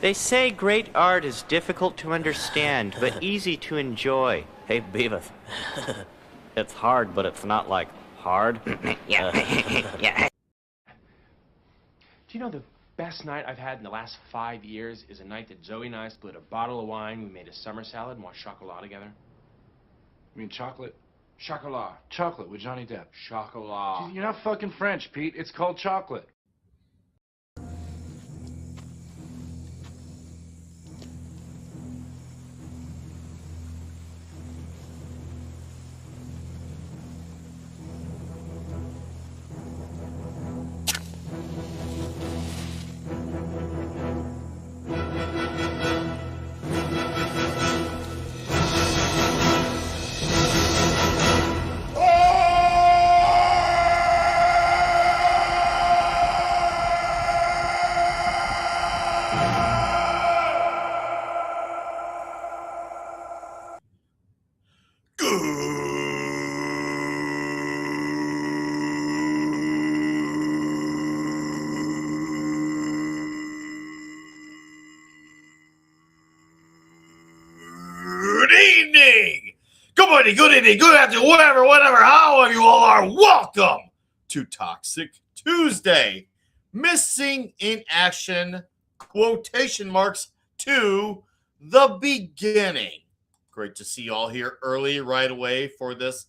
They say great art is difficult to understand, but easy to enjoy. Hey, Beavis. It's hard, but it's not like hard. Yeah. Do you know the best night I've had in the last 5 years is a night that Zoe and I split a bottle of wine, we made a summer salad, and watched chocolat together? You mean chocolate? Chocolat. Chocolate with Johnny Depp. Chocolat. You're not fucking French, Pete. It's called chocolate. Good evening, good afternoon, whatever, however you all are. Welcome to Toxic Tuesday. Missing in action, quotation marks, to the beginning. Great to see you all here early right away for this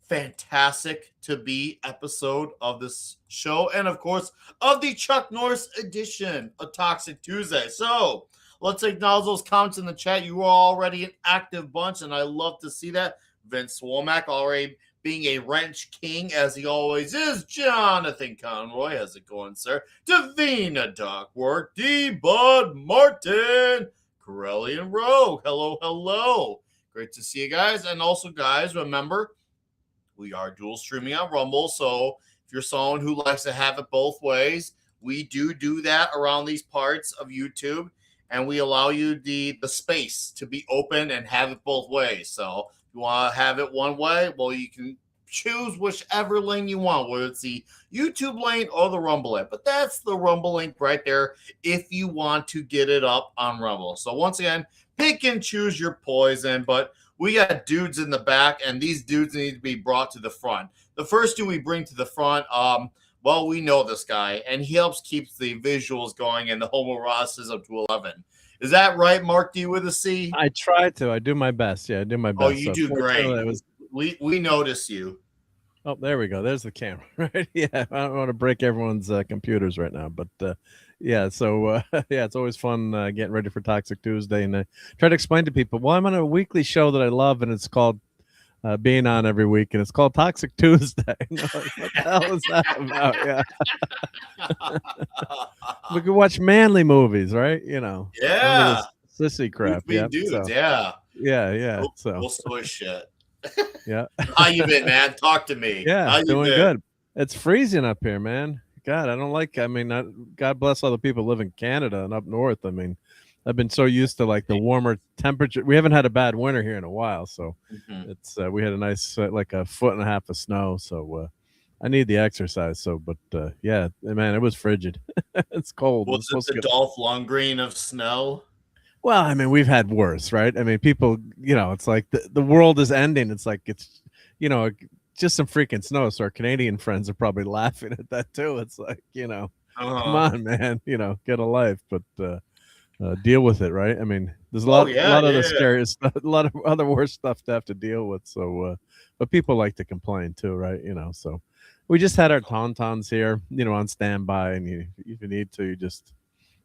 fantastic to be episode of this show. And of course, of the Chuck Norris edition of Toxic Tuesday. So let's acknowledge those comments in the chat. You are already an active bunch, and I love to see that. Vince Womack already being a wrench king, as he always is. Jonathan Conroy, how's it going, sir? Davina Duckworth, D. Bud Martin, Corelli and Rogue. Hello. Great to see you guys. And also, guys, remember, we are dual streaming on Rumble. So if you're someone who likes to have it both ways, we do that around these parts of YouTube. And we allow you the space to be open and have it both ways. So if you want to have it one way, well, you can choose whichever lane you want, whether it's the YouTube lane or the Rumble lane. But that's the Rumble link right there if you want to get it up on Rumble. So once again, pick and choose your poison. But we got dudes in the back, and these dudes need to be brought to the front. The first dude we bring to the front, well, we know this guy, and he helps keep the visuals going and the homoeroticism to 11. Is that right, Mark D with a C? I try to. I do my best. Yeah, I do my best. Oh, you do great. We notice you. Oh, there we go. There's the camera, right? Yeah, I don't want to break everyone's computers right now, but yeah. So yeah, it's always fun getting ready for Toxic Tuesday, and I try to explain to people. Well, I'm on a weekly show that I love, and it's called being on every week, and it's called Toxic Tuesday. Like, what the hell is that about? Yeah. We can watch manly movies, right? You know. Yeah. Sissy crap. We do. So. Yeah. Yeah. We'll switch shit. Yeah. How you been, man? Talk to me. Yeah, doing good. It's freezing up here, man. God, I don't like. I mean, God bless all the people who live in Canada and up north. I mean, I've been so used to like the warmer temperature. We haven't had a bad winter here in a while, so it's we had a nice like a foot and a half of snow. So I need the exercise. So, but yeah, man, it was frigid. It's cold. Was it the Dolph Lundgren of snow? Well, I mean, we've had worse, right? I mean, people, you know, it's like the world is ending. It's like it's, you know, just some freaking snow. So our Canadian friends are probably laughing at that too. It's like, you know, come on, man, you know, get a life, but deal with it, right? I mean, there's a lot of the scary stuff, a lot of other worse stuff to have to deal with. So, but people like to complain too, right? You know, so we just had our tauntauns here, you know, on standby, and if you need to, you just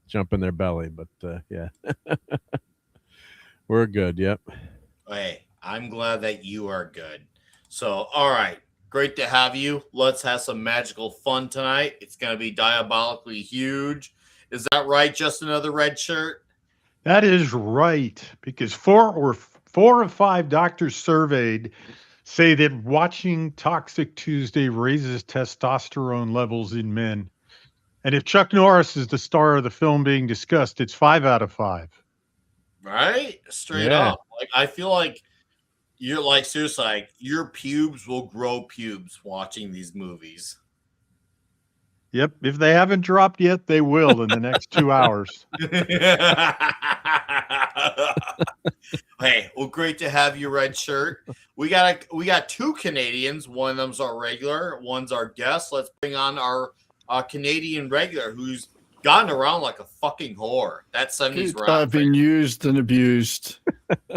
jump in their belly. But yeah, we're good. Yep. Hey, I'm glad that you are good. So, all right, great to have you. Let's have some magical fun tonight. It's going to be diabolically huge. Is that right? Just another red shirt? That is right, because four or five doctors surveyed say that watching Toxic Tuesday raises testosterone levels in men. And if Chuck Norris is the star of the film being discussed, it's 5 out of 5. Right? Straight up. Like, I feel like You're like, seriously, like, your pubes will grow pubes watching these movies. Yep. If they haven't dropped yet, they will in the next 2 hours. Hey, well, great to have you, Red Shirt. We got two Canadians. One of them's our regular, one's our guest. Let's bring on our Canadian regular, who's gotten around like a fucking whore. That 70s rap. I've been used and abused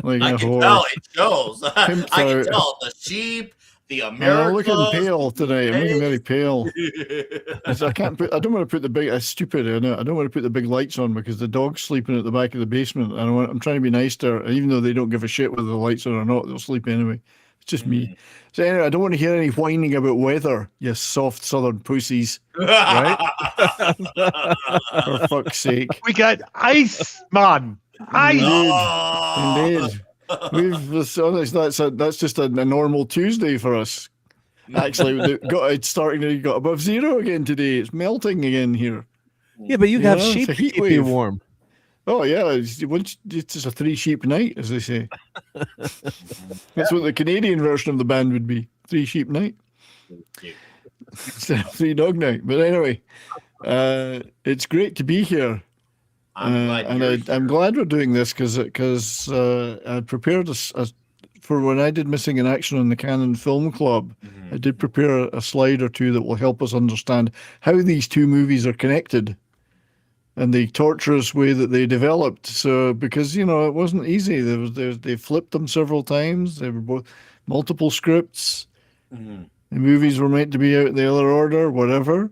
like I a can whore. tell it shows. I Pimped can out. tell the sheep, the I'm Americans. looking pale today. I'm looking very pale. Hey. I can't put. I don't want to put the big. It's stupid. I know. I don't want to put the big lights on because the dog's sleeping at the back of the basement. I'm trying to be nice to her, even though they don't give a shit whether the lights are or not. They'll sleep anyway. It's just me. So anyway, I don't want to hear any whining about weather. You soft southern pussies. Right? For fuck's sake. We got ice, man. Ice. Oh. Indeed. That's just a normal Tuesday for us. Actually, it's starting to got above zero again today. It's melting again here. Yeah, but you Yeah, have it's sheep a to heat keep you wave. warm. Oh yeah, it's just a 3-sheep night, as they say. That's what the Canadian version of the band would be: 3-sheep night instead of 3-dog night. But anyway, it's great to be here. I'm glad we're doing this because I prepared for when I did Missing in Action on the Canon Film Club. I did prepare a slide or two that will help us understand how these two movies are connected and the torturous way that they developed. So because it wasn't easy. They flipped them several times. They were both multiple scripts. The movies were meant to be out in the other order, whatever.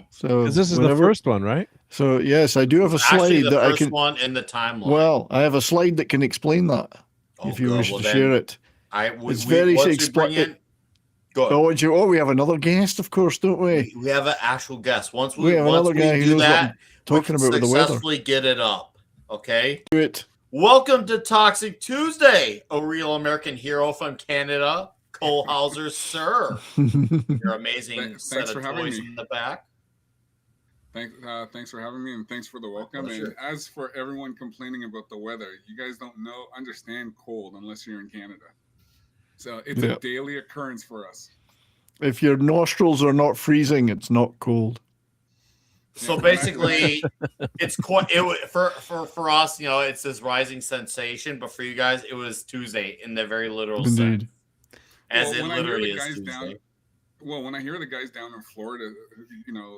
So 'Cause this is the first one, right? So yes, I do have a Actually, slide the that I first can. one in the timeline. Well, I have a slide that can explain that if you good. wish Well, to then share it. It's very once we bring in. Go ahead. We have another guest, of course, don't we? We have an actual guest. Once We have once another guy who do knows what that, I'm talking we about can with the weather. successfully get it up. Okay. Do it. Welcome to Toxic Tuesday, a real American hero from Canada, Cole Hauser, sir. Your amazing Thanks set for of having toys me. in the back. Thanks for having me, and thanks for the welcome. Pleasure. And as for everyone complaining about the weather, you guys don't understand cold unless you're in Canada. So it's Yeah. a daily occurrence for us. If your nostrils are not freezing, it's not cold. So basically, it's quite for us. It's this rising sensation, but for you guys, it was Tuesday in the very literal sense, Indeed. as Well, it when I hear literally the is guys Tuesday. down- Well, when I hear the guys down in Florida,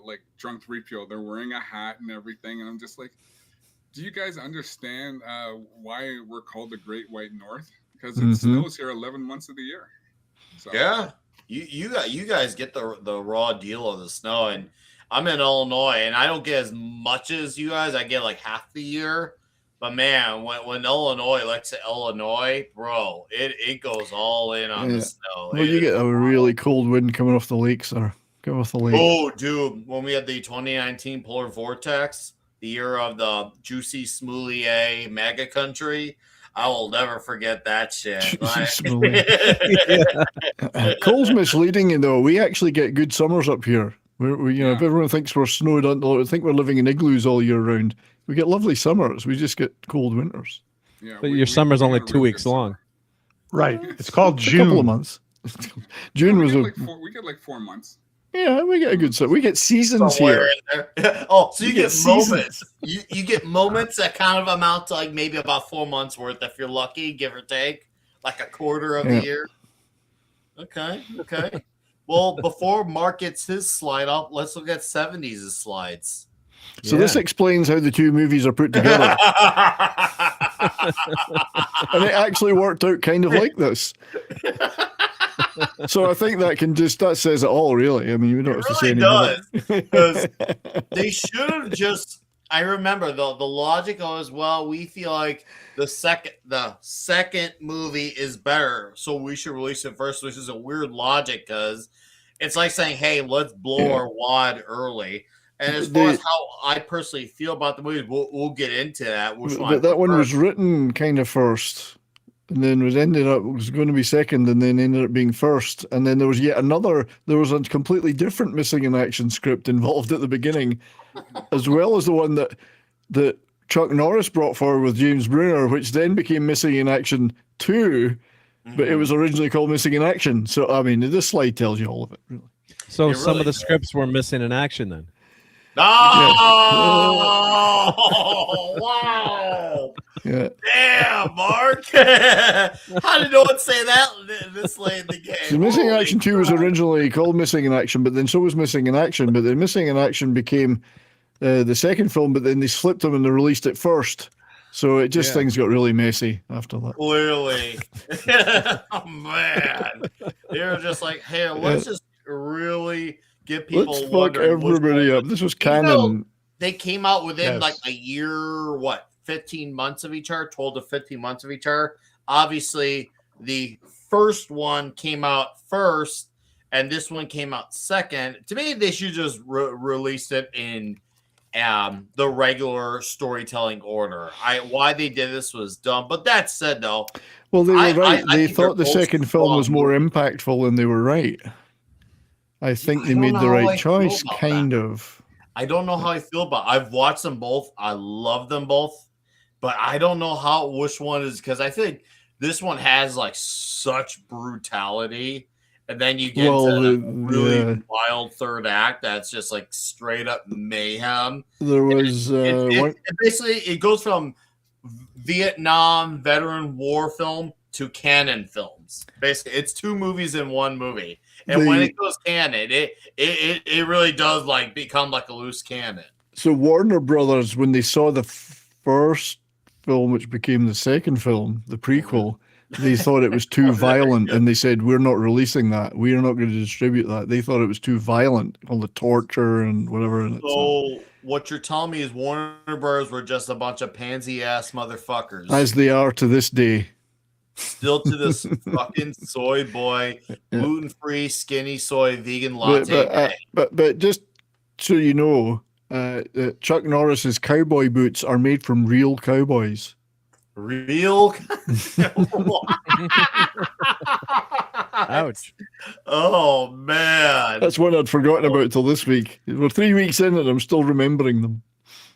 like drunk 3PO, they're wearing a hat and everything, and I'm just like, do you guys understand why we're called the Great White North? Because it Mhm. snows here 11 months of the year. So, Yeah, you guys get the raw deal of the snow, and I'm in Illinois, and I don't get as much as you guys. I get like half the year, but man, when Illinois looks at Illinois, bro, it goes all in on Yeah. the snow. Well, you It get is a really cold wind coming off the lakes, or coming off the lake. Oh, dude, when we had the 2019 polar vortex, the year of the Juicy Smoulier mega country, I will never forget that shit. Juicy Like- Smoulier. Cole's misleading, though. We actually get good summers up here. We if everyone thinks we're snowed under, I think we're living in igloos all year round. We get lovely summers. We just get cold winters. yeah. But your summer's we only get a 2 really weeks good long. summer. Right. It's called A couple of June. months. June was We get like 4 months. yeah. We get a good summer. We get seasons Somewhere here. in there. Oh, so you You get get seasons. moments. You get moments that kind of amount to like maybe about 4 months worth if you're lucky, give or take, like a quarter of Yeah. the year. Okay. Well, before Mark gets his slide up, let's look at 70s slides. So this explains how the two movies are put together, and it actually worked out kind of like this. So I think that says it all, really. I mean, we don't have to say Really anything. does, because they should have just. I remember the logic was, well, we feel like the second movie is better, so we should release it first, which is a weird logic because it's like saying, hey, let's blow our wad early. And as far as how I personally feel about the movies, we'll get into that. Which one I But that one prefer. was written kind of first, and then was going to be second, and then ended up being first. And then there was there was a completely different Missing in Action script involved at the beginning, as well as the one that Chuck Norris brought forward with James Bruner, which then became Missing in Action 2. but it was originally called Missing in Action. So I mean, this slide tells you all of it. Really. So It some really of the does. scripts were missing in action then. Oh, wow. Yeah. Damn, Mark. How did no one say that this late in the game? So Missing in Holy Action 2 was crap. originally called Missing in Action, but then so was Missing in Action. But then Missing in Action became the second film, but then they flipped them and they released it first. So it just things got really messy after that. Clearly. Oh, man. They were just like, hey, let's just really get people Let's fuck wondering which everybody one- up. This was Even though canon. They came out within Yes. like a year, 15 months of each other, 12 to 15 months of each other. Obviously, the first one came out first, and this one came out second. To me, they should just release it in the regular storytelling order. Why they did this was dumb. But that said, though, Well, they were I right. They think they're thought the both second film was strong more impactful, and they were right. I think I they don't made know the how I right feel choice, about kind that. of. I don't know how I feel about. I've watched them both. I love them both, but I don't know which one is, because I think this one has like such brutality, and then you get to the really wild third act that's just like straight up mayhem. There was one. Basically, it goes from Vietnam veteran war film to canon films. Basically, it's two movies in one movie. And when it goes canon, it really does like become like a loose cannon. So Warner Brothers, when they saw the first film, which became the second film, the prequel, they thought it was too violent, and they said, "We're not releasing that. We are not going to distribute that." They thought it was too violent, all the torture and whatever. In it, So what you're telling me is Warner Brothers were just a bunch of pansy ass motherfuckers. as they are to this day. Still to this fucking soy boy, gluten free, skinny soy, vegan latte. But just so you know, Chuck Norris's cowboy boots are made from real cowboys. Real. Ouch. Oh man. That's one I'd forgotten about till this week. We're 3 weeks in and I'm still remembering them.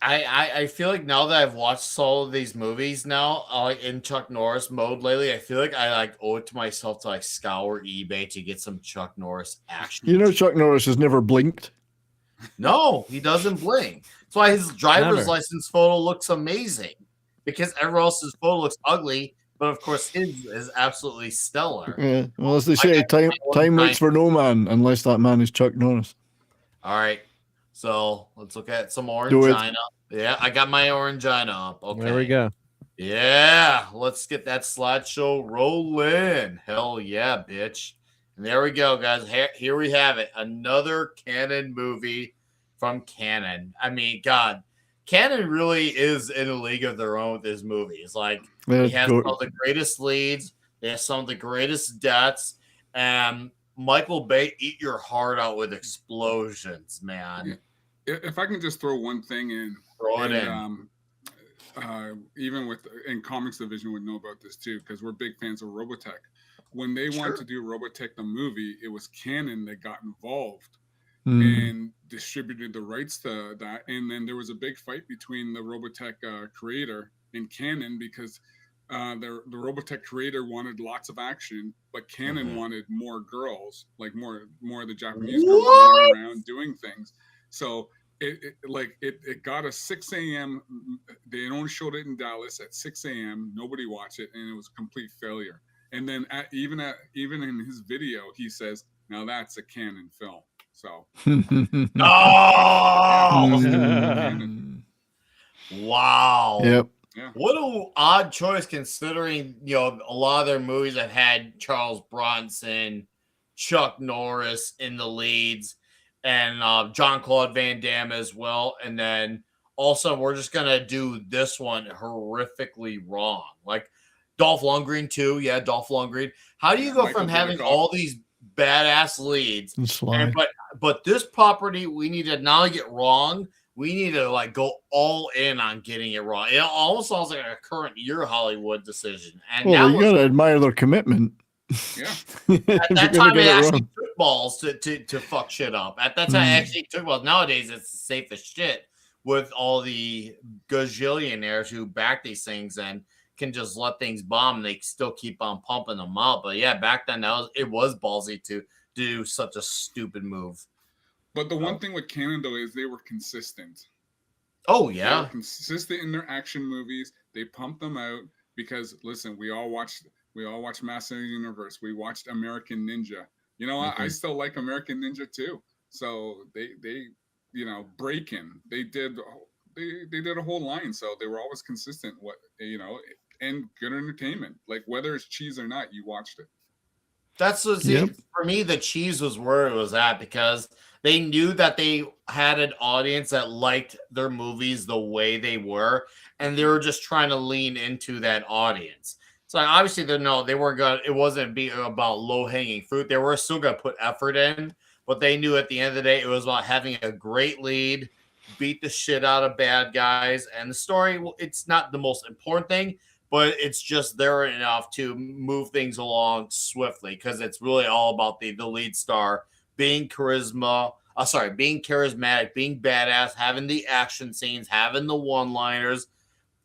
I feel like now that I've watched all of these movies now, like in Chuck Norris mode lately, I feel like I like owe it to myself to like scour eBay to get some Chuck Norris action. You know, Chuck Norris has never blinked. No, he doesn't blink. That's why his driver's Never. license photo looks amazing, because everyone else's photo looks ugly, but of course his is absolutely stellar. Yeah. Well, as they say, time waits for no man unless that man is Chuck Norris. All right, so let's look at some Do orange it. China. Yeah, I got my orange China up. Okay, There we go. Yeah, let's get that slideshow rolling. Hell yeah, bitch. And there we go, guys. Here we have it. Another canon movie from Canon. I mean, God, Canon really is in a league of their own with this movie. It's like Yeah, he has go- some of the greatest leads. They have some of the greatest deaths. And Michael Bay, eat your heart out with explosions, man. If I can just throw one thing in, Throw it and, in. even in comics division would know about this too, because we're big fans of Robotech. When they wanted to do Robotech the movie, it was Canon that got involved and distributed the rights to that. And then there was a big fight between the Robotech creator and Canon, because the Robotech creator wanted lots of action, but Canon wanted more girls, like more of the Japanese girls running around doing things. So it got a 6 a.m. They only showed it in Dallas at 6 a.m. Nobody watched it, and it was a complete failure. And then even in his video, he says, "Now that's a Canon film." So Oh! Wow. Yep. What an odd choice, considering a lot of their movies have had Charles Bronson, Chuck Norris in the leads, and Jean-Claude Van Damme as well. And then also we're just gonna do this one horrifically wrong, like Dolph Lundgren too. Yeah, Dolph Lundgren. How do you go Michael from having Dudikoff. all these badass leads, And Sly. but this property we need to not only get wrong, we need to like go all in on getting it wrong. It almost sounds like a current year Hollywood decision. And Well, that you was, gotta admire their commitment. yeah, If at you're that gonna time get it it actually wrong. took balls to fuck shit up. At that time, it actually took balls. Nowadays, it's safe as shit with all the gazillionaires who back these things and can just let things bomb and they still keep on pumping them out. But yeah, back then it was ballsy to do such a stupid move. But the one thing with Cannon though is they were consistent. Oh They yeah. were consistent in their action movies. They pumped them out because listen, we all watched Master of the Universe. We watched American Ninja. You know, I still like American Ninja too. So they you know, Breakin'. They did a whole line. So they were always consistent. What you know, and good entertainment. Like whether it's cheese or not, you watched it. That's what for me. The cheese was where it was at because they knew that they had an audience that liked their movies the way they were, and they were just trying to lean into that audience. So obviously, they weren't gonna. It wasn't about low hanging fruit. They were still gonna put effort in, but they knew at the end of the day it was about having a great lead, beat the shit out of bad guys, and the story. It's not the most important thing, but it's just there enough to move things along swiftly because it's really all about the lead star being being charismatic, being badass, having the action scenes, having the one-liners,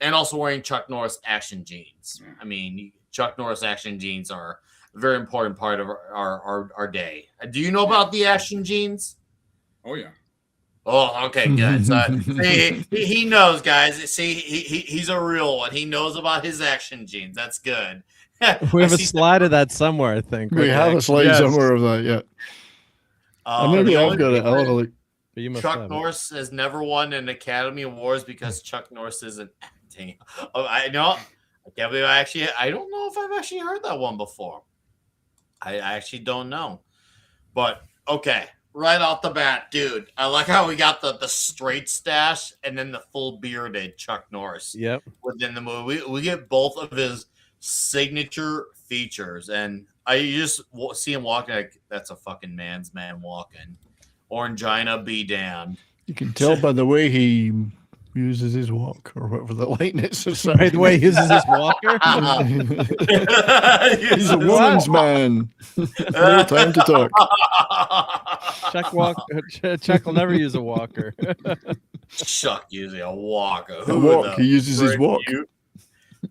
and also wearing Chuck Norris action jeans. I mean, Chuck Norris action jeans are a very important part of our day. Do you know about the action jeans? Oh yeah. Oh, okay, good. So he knows, guys. See, he's a real one. He knows about his action jeans. That's good. We have a slide of that somewhere, I think. We have a slide somewhere of that, yeah. Maybe I've got it. I'll have a look. Chuck Norris has never won an Academy Awards because Chuck Norris isn't acting. I know. I can't believe I don't know if I've actually heard that one before. I actually don't know. But okay. Right off the bat, dude, I like how we got the straight stash and then the full bearded Chuck Norris. Yep. Within the movie, we get both of his signature features, and you just see him walking like that's a fucking man's man walking. Orangina be damned. You can tell by the way he uses his walk or whatever the line is. By the way he uses his walker. He's a woman's man. No time to talk. Chuck will never use a walker. Chuck using a walker. He uses his walk.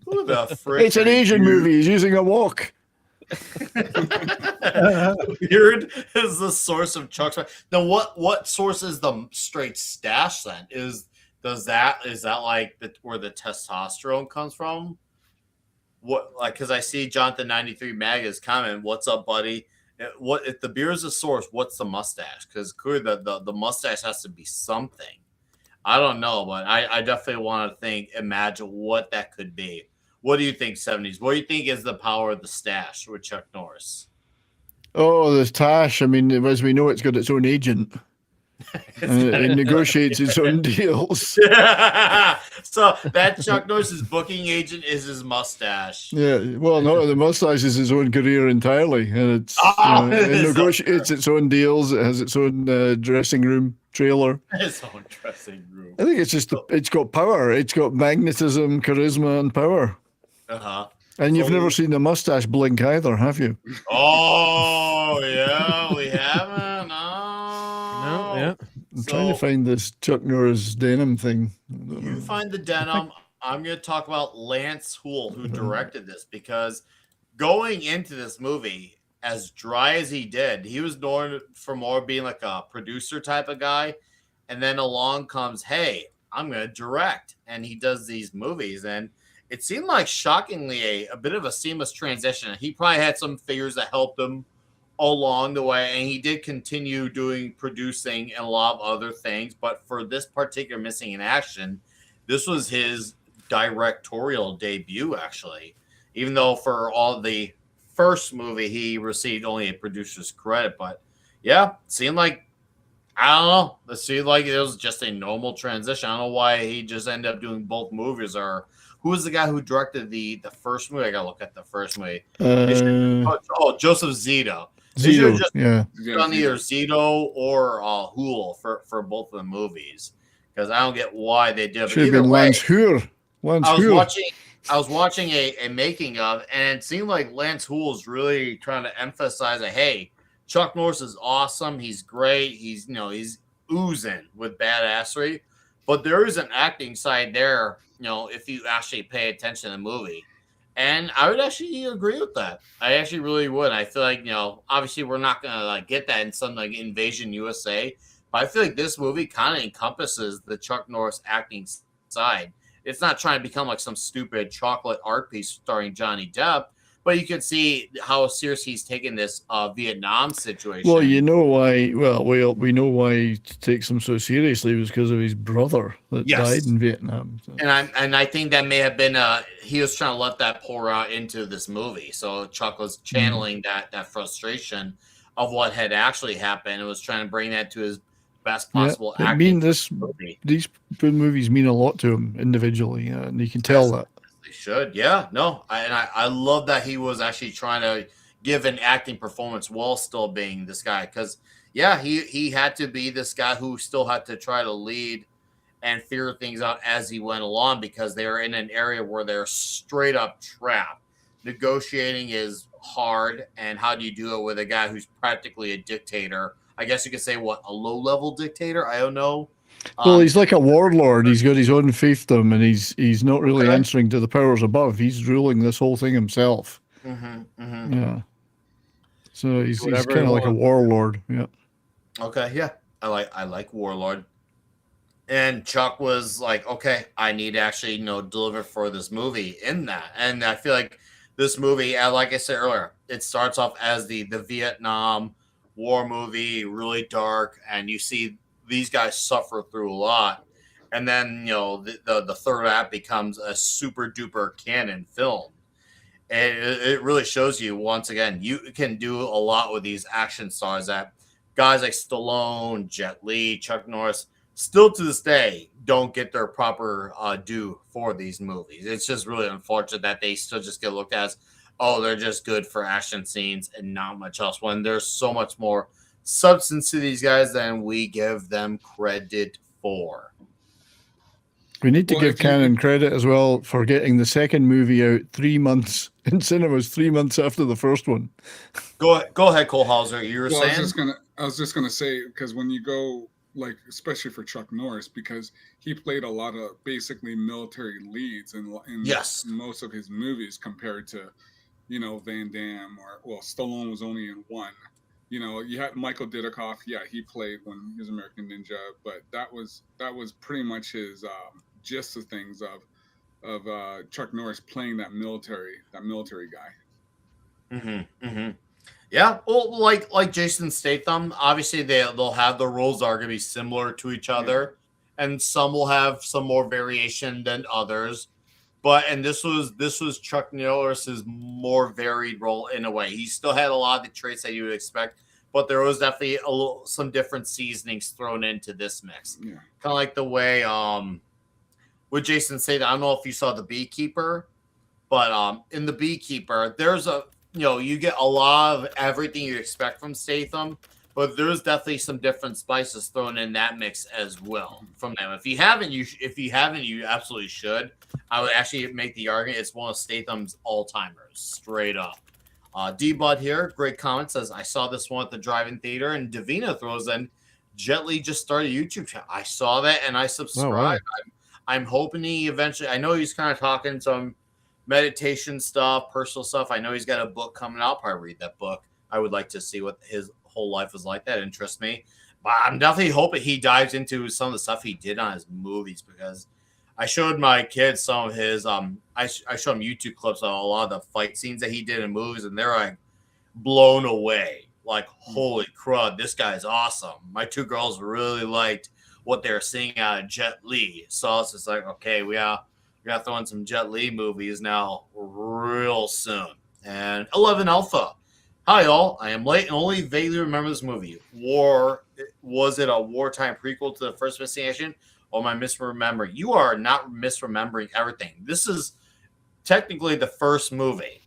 Who the frick? It's an Asian movie. He's using a walk. Beard is the source of Chuck's. Now, what source is the straight stash then? Is that like where the testosterone comes from? What, like, because I see Jonathan 93 Maga's comment, "What's up, buddy?" What if the beard is the source? What's the mustache? Because clearly the mustache has to be something. I don't know, but I definitely want to imagine what that could be. What do you think, 70s? What do you think is the power of the stash with Chuck Norris? Oh, the stash. I mean, as we know, it's got its own agent. It negotiates its own deals. So that Chuck Norris's booking agent is his mustache. Yeah, well, no, the mustache is his own career entirely, and it negotiates its own deals. It has its own dressing room trailer. His own dressing room. I think it's just it's got power. It's got magnetism, charisma, and power. And you've never seen the mustache blink either, have you? Oh yeah, we haven't. No, yeah. I'm trying to find this Chuck Norris denim thing. You find the denim. I'm going to talk about Lance Hool, who directed this, because going into this movie, as dry as he did, he was known for more being like a producer type of guy. And then along comes, hey, I'm going to direct. And he does these movies. And it seemed like shockingly a bit of a seamless transition. He probably had some figures that helped him along the way, and he did continue doing producing and a lot of other things. But for this particular Missing in Action, this was his directorial debut, actually. Even though for all the first movie, he received only a producer's credit. But yeah, it seemed like, I don't know, it seemed like it was just a normal transition. I don't know why he just ended up doing both movies. Or who was the guy who directed the first movie? I gotta look at the first movie. Joseph Zito. Zito, just done either Zito or Hool for both of the movies, because I don't get why they did. Should have been Lance Hool. I was watching a making of, and it seemed like Lance Hool is really trying to emphasize that, hey, Chuck Norris is awesome. He's great. He's oozing with badassery, but there is an acting side there. If you actually pay attention to the movie, And I would actually agree with that. I actually really would. I feel like, obviously we're not gonna like get that in some like Invasion USA, but I feel like this movie kind of encompasses the Chuck Norris acting side. It's not trying to become like some stupid chocolate art piece starring Johnny Depp, but you can see how serious he's taking this Vietnam situation. Well, you know why. Well, we know why he takes him so seriously. It was because of his brother that died in Vietnam. So. And I think that may have been he was trying to let that pour out into this movie. So Chuck was channeling that frustration of what had actually happened and was trying to bring that to his best possible acting. I mean, these movies mean a lot to him individually, and you can tell that. They should, yeah. No, I love that he was actually trying to give an acting performance while still being this guy. Because, yeah, he had to be this guy who still had to try to lead and figure things out as he went along because they're in an area where they're straight up trapped. Negotiating is hard, and how do you do it with a guy who's practically a dictator? I guess you could say, a low-level dictator? I don't know. Well, he's like a warlord. He's got his own fiefdom, and he's not really answering to the powers above. He's ruling this whole thing himself. Yeah. So he's kind of like a warlord. Yeah. Okay. Yeah. I like warlord. And Chuck was like, okay, I need to actually deliver for this movie in that. And I feel like this movie, like I said earlier, it starts off as the Vietnam War movie, really dark, and you see these guys suffer through a lot, and then the third act becomes a super duper canon film, and it really shows you once again you can do a lot with these action stars that guys like Stallone, Jet Li, Chuck Norris still to this day don't get their proper due for these movies. It's just really unfortunate that they still just get looked at as, oh, they're just good for action scenes and not much else, when there's so much more substance to these guys than we give them credit for. We need to give Cannon credit as well for getting the second movie out 3 months in cinemas, 3 months after the first one. Go ahead, Cole Hauser. You were saying? I was just gonna say, because when you go, like, especially for Chuck Norris, because he played a lot of basically military leads in most of his movies compared to Van Damme, or Stallone was only in one. You had Michael Dudikoff. Yeah, he played when he was American Ninja, but that was pretty much his gist of things of Chuck Norris playing that military guy. Yeah, well, like Jason Statham, obviously they'll have the roles are going to be similar to each other, and some will have some more variation than others. And this was Chuck Norris's more varied role in a way. He still had a lot of the traits that you would expect, but there was definitely some different seasonings thrown into this mix. Yeah. Kind of like the way with Jason Statham. I don't know if you saw The Beekeeper, but in The Beekeeper, there's you get a lot of everything you expect from Statham, but there's definitely some different spices thrown in that mix as well from them. If you haven't, you absolutely should. I would actually make the argument it's one of Statham's all-timers, straight up. D-Bud here, great comment, says, I saw this one at the drive-in theater, and Davina throws in, Jet Li just started a YouTube channel. I saw that, and I subscribed. Oh, wow. I'm hoping he eventually, I know he's kind of talking some meditation stuff, personal stuff. I know he's got a book coming out. I'll probably read that book. I would like to see what his whole life was like. That interests me. But I'm definitely hoping he dives into some of the stuff he did on his movies, because I showed my kids some of his I showed them YouTube clips of a lot of the fight scenes that he did in movies, and they're like blown away. Like, holy crud, this guy's awesome. My two girls really liked what they're seeing out of Jet Li. So it's just like, okay, we got to throw in some Jet Li movies now real soon. And 11 Alpha. Hi, y'all. I am late and only vaguely remember this movie. Was it a wartime prequel to the first Missing Action? Or am I misremembering? You are not misremembering everything. This is technically the first movie.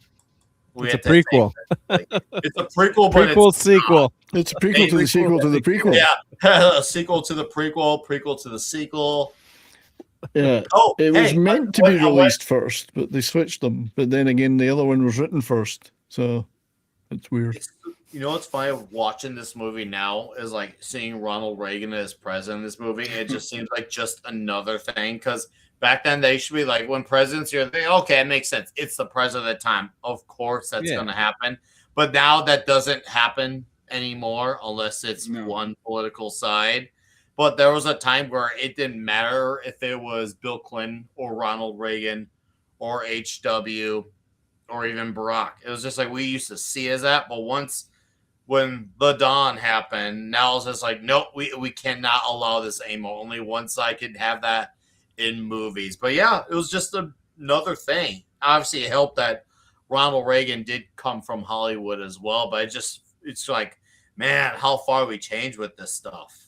It's a prequel. It's a prequel, but prequel sequel. It's a prequel to the sequel to the prequel. Yeah, a sequel to the prequel to the sequel. Yeah. Oh, it was meant to be released first, but they switched them. But then again, the other one was written first, so it's weird. You know what's funny of watching this movie now is like seeing Ronald Reagan as president in this movie. It just seems like just another thing, because Back then, they should be like, when presidents, you're thinking, okay, it makes sense. It's the president at the time. Of course, that's going to happen. But now that doesn't happen anymore unless it's one political side. But there was a time where it didn't matter if it was Bill Clinton or Ronald Reagan or HW or even Barack. It was just like we used to see as that. But when the Dawn happened, now it's just like, nope, we cannot allow this anymore. Only one side can have that in movies. But yeah, it was just another thing. Obviously, it helped that Ronald Reagan did come from Hollywood as well. But it's like, man, how far we changed with this stuff.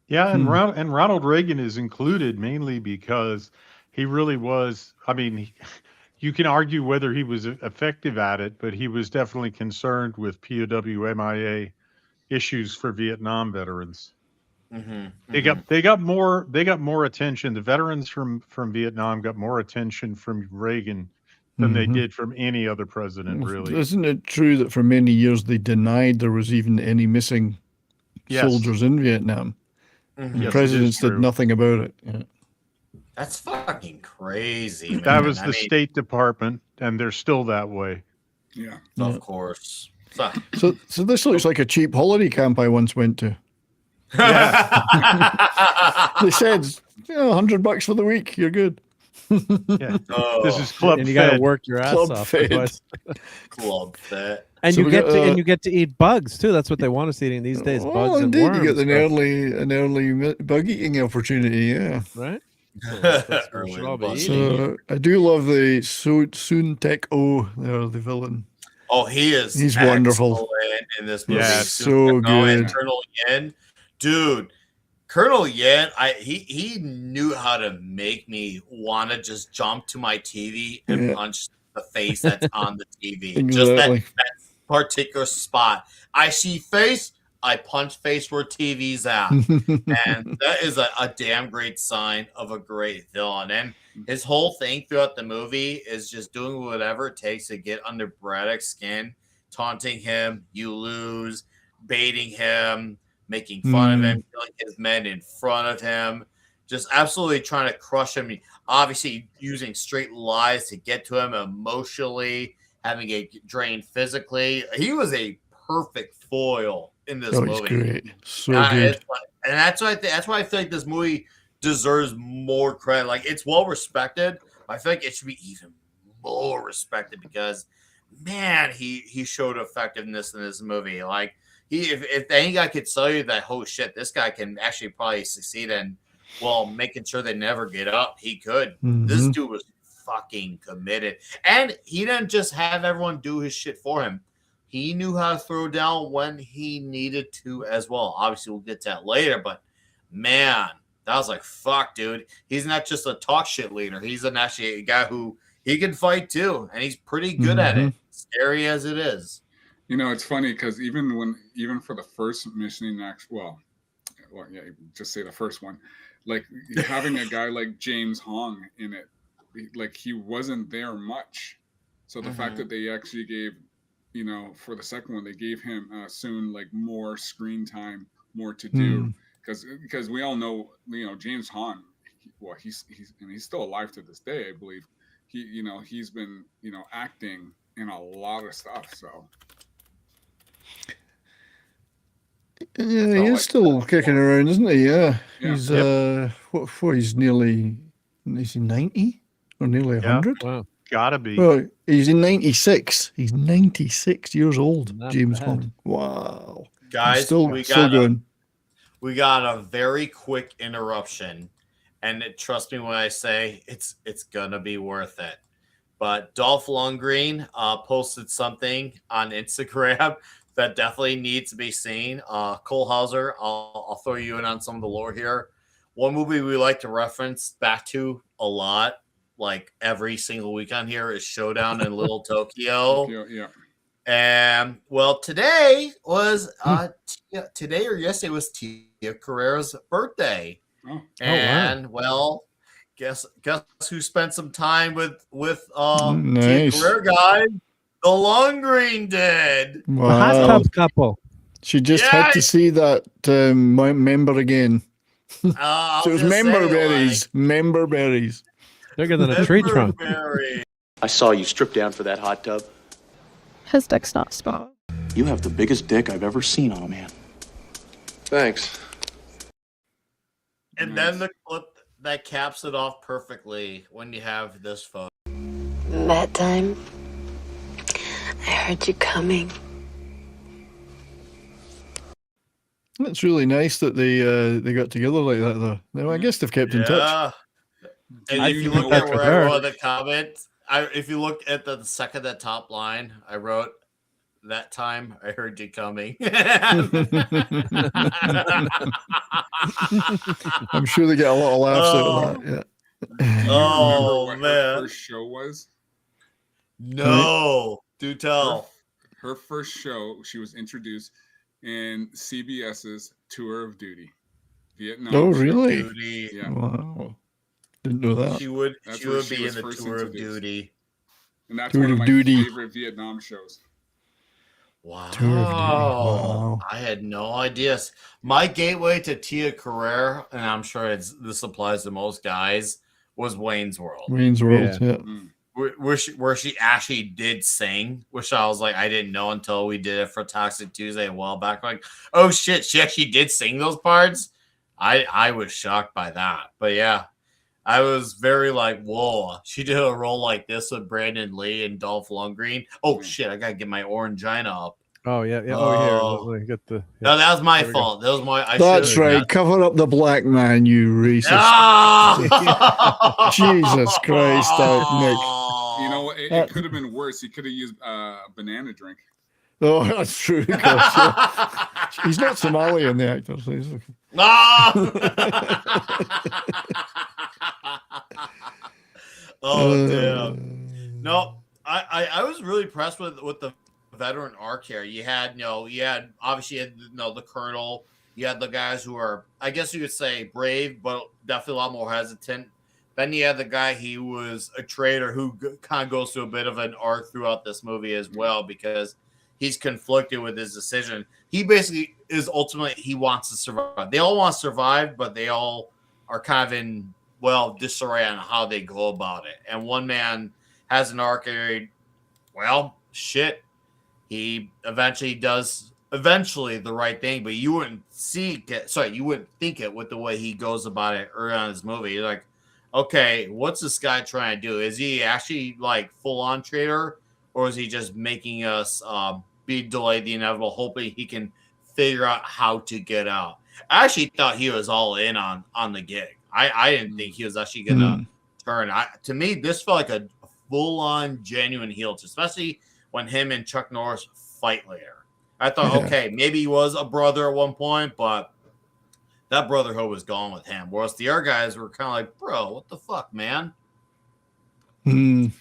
Yeah, and Ronald Reagan is included mainly because he really was. I mean, you can argue whether he was effective at it, but he was definitely concerned with POW MIA issues for Vietnam veterans. They got more attention. The veterans from Vietnam got more attention from Reagan than they did from any other president, really. Isn't it true that for many years they denied there was even any missing soldiers in Vietnam? The presidents did nothing about it. Yeah. That's fucking crazy, man. That was the State Department, and they're still that way. Yeah. Of course. So this looks like a cheap holiday camp I once went to. They said, $100 for the week, you're good. Yeah. This is Club and you Fed. got to work your ass off. Club Fed. And you get to eat bugs too. That's what they want us eating these days. Bugs and indeed, worms. You get an early bug eating opportunity. Yeah. Right. So I do love the Soon Tek O there, the villain. Oh, he's wonderful in this movie. Yeah, so good. Colonel Yin, dude. Colonel Yin, he knew how to make me want to just jump to my TV and punch the face that's on the TV. Exactly. Just that particular spot. I see face, I punch face where TV's at. And that is a damn great sign of a great villain. And his whole thing throughout the movie is just doing whatever it takes to get under Braddock's skin, taunting him, you lose, baiting him, making fun of him, killing his men in front of him, just absolutely trying to crush him. Obviously, using straight lies to get to him emotionally, having it drained physically. He was a perfect foil in this movie. He's great. So good. And that's why I feel like this movie deserves more credit. Like, it's well respected. I feel like it should be even more respected because, man, he showed effectiveness in this movie. Like, if any guy could tell you that, oh shit, this guy can actually probably succeed in, well, making sure they never get up, he could. This dude was fucking committed. And he didn't just have everyone do his shit for him. He knew how to throw down when he needed to as well. Obviously, we'll get to that later, but man, that was like, fuck, dude. He's not just a talk shit leader. He's actually a guy who he can fight too, and he's pretty good at it, scary as it is. You know, it's funny because even for the first mission, just say the first one, like having a guy like James Hong in it, like he wasn't there much. So the fact that they actually gave, for the second one, they gave him soon like more screen time, more to do, because we all know, James Hong, he's still alive to this day, I believe. He's been acting in a lot of stuff, so. Yeah, he is still kicking around, isn't he? Yeah. He's he's nearly 90 or nearly 100. Wow. Gotta be. Well, he's in 96. He's 96 years old. James Hong. Wow. Guys, still going. We got a very quick interruption, and trust me when I say it's gonna be worth it. But Dolph Lundgren posted something on Instagram that definitely needs to be seen. Cole Hauser, I'll throw you in on some of the lore here. One movie we like to reference back to a lot, like every single week on here, is Showdown in Little Tokyo. Yeah. And well, today was today or yesterday was Tia Carrere's birthday. And well, guess who spent some time with Tia Carrere, guys? The Lundgren did. Wow. The hot tub couple. She just had to see that member again. I'll So it was just member say, berries. Member berries. Bigger than a tree trunk. Berry. I saw you strip down for that hot tub. His dick's not small. You have the biggest dick I've ever seen on a man. Thanks. And then the clip that caps it off perfectly when you have this photo. That time, I heard you coming. It's really nice that they got together like that, though. Now, I guess they've kept in touch. Yeah. And if you look at where I wrote the comment, if you look at the second that top line, I wrote, "That time I heard you coming." I'm sure they get a lot of laughs out of that. Yeah. Oh what man! Her first show was? No, do tell. Her first show, she was introduced in CBS's Tour of Duty, Vietnam. Oh, really? Duty. Yeah. Wow. Didn't know that. She would. That's She where would she be was in the first Tour of introduced. Duty. And that's Tour one of of my Duty. favorite Vietnam shows. Wow. Tour of Duty. Wow. I had no idea. My gateway to Tia Carrere, and I'm sure this applies to most guys, was Wayne's World. Wayne's World. Yeah. Where she actually did sing, which I was like, I didn't know until we did it for Toxic Tuesday a while back. Like, oh shit, she actually did sing those parts. I was shocked by that. But yeah, I was very like, whoa, she did a role like this with Brandon Lee and Dolph Lundgren. Oh shit, I gotta get my orangina up. Oh yeah, yeah. Oh. Oh, here. Get the. No, that was my There we go. fault. That was my. That's right. Cover up the black man, you racist. Ah! Jesus Christ, Nick. You know, it could have been worse. He could have used a banana drink. Oh, that's true. Gosh, yeah. He's not Somalian, the actor. So he's okay. Oh damn! No, I was really impressed with the veteran arc here. You had obviously the colonel. You had the guys who are, I guess you could say, brave, but definitely a lot more hesitant. Then you had the guy, he was a traitor who kind of goes through a bit of an arc throughout this movie as well because he's conflicted with his decision. He basically is ultimately, he wants to survive. They all want to survive, but they all are kind of in, disarray on how they go about it. And one man has an arc where, he eventually does the right thing, but you wouldn't you wouldn't think it with the way he goes about it early on in this movie. You're like, okay, what's this guy trying to do? Is he actually like full on traitor, or is he just making us be delayed the inevitable, hoping he can figure out how to get out? I actually thought he was all in on the gig. I didn't think he was actually gonna turn. To me, this felt like a full on genuine heel, especially when him and Chuck Norris fight later. I thought, okay, maybe he was a brother at one point, but that brotherhood was gone with him. Whereas the other guys were kind of like, bro, what the fuck, man? Sir.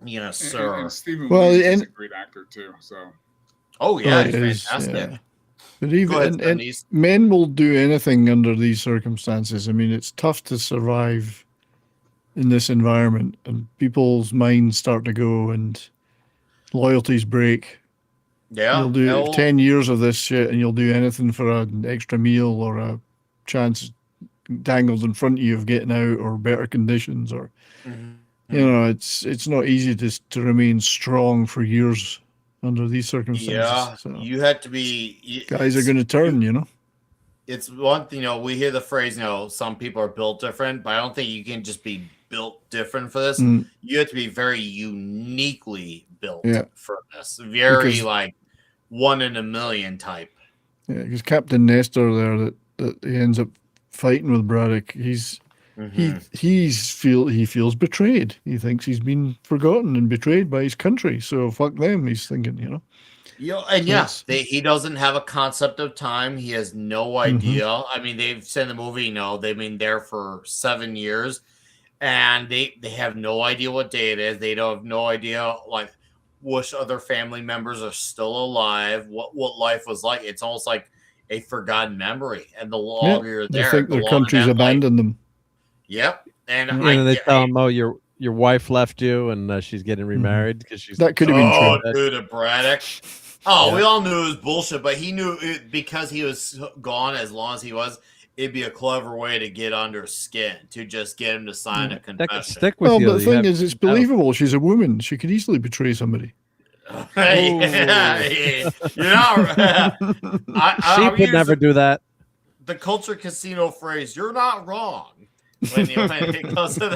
And Stephen Williams is a great actor too. So. Oh yeah, he's fantastic. Yeah. But even and men will do anything under these circumstances. I mean, it's tough to survive in this environment, and people's minds start to go, and loyalties break. Yeah, you'll do 10 years of this shit, and you'll do anything for an extra meal or a chance dangled in front of you of getting out or better conditions, or it's not easy to remain strong for years under these circumstances. Yeah, so you had to be. Guys are going to turn, It's one thing, we hear the phrase, some people are built different, but I don't think you can just be built different for this. You have to be very uniquely built for this. Very one in a million type. Yeah, because Captain Nestor there that he ends up fighting with Braddock, he feels betrayed. He thinks he's been forgotten and betrayed by his country. So fuck them, he's thinking, And yes, he doesn't have a concept of time. He has no idea. I mean, they've said in the movie, they've been there for 7 years, and they have no idea what day it is. They don't have no idea which other family members are still alive, what life was like. It's almost like a forgotten memory. And the longer you're there, they think their country's abandoned them. Yep. And they tell them, your wife left you and she's getting remarried because she's that could have been true. Oh, dude, Braddock. Oh, we all knew it was bullshit, but he knew it because he was gone as long as he was. it'd be a clever way to get under skin, to just get him to sign a That could confession. stick with Well, you. but the You thing have- is, it's believable. She's a woman. She could easily betray somebody. Yeah, you're not. Sheep would never do that. The culture casino phrase, "You're not wrong," when it comes to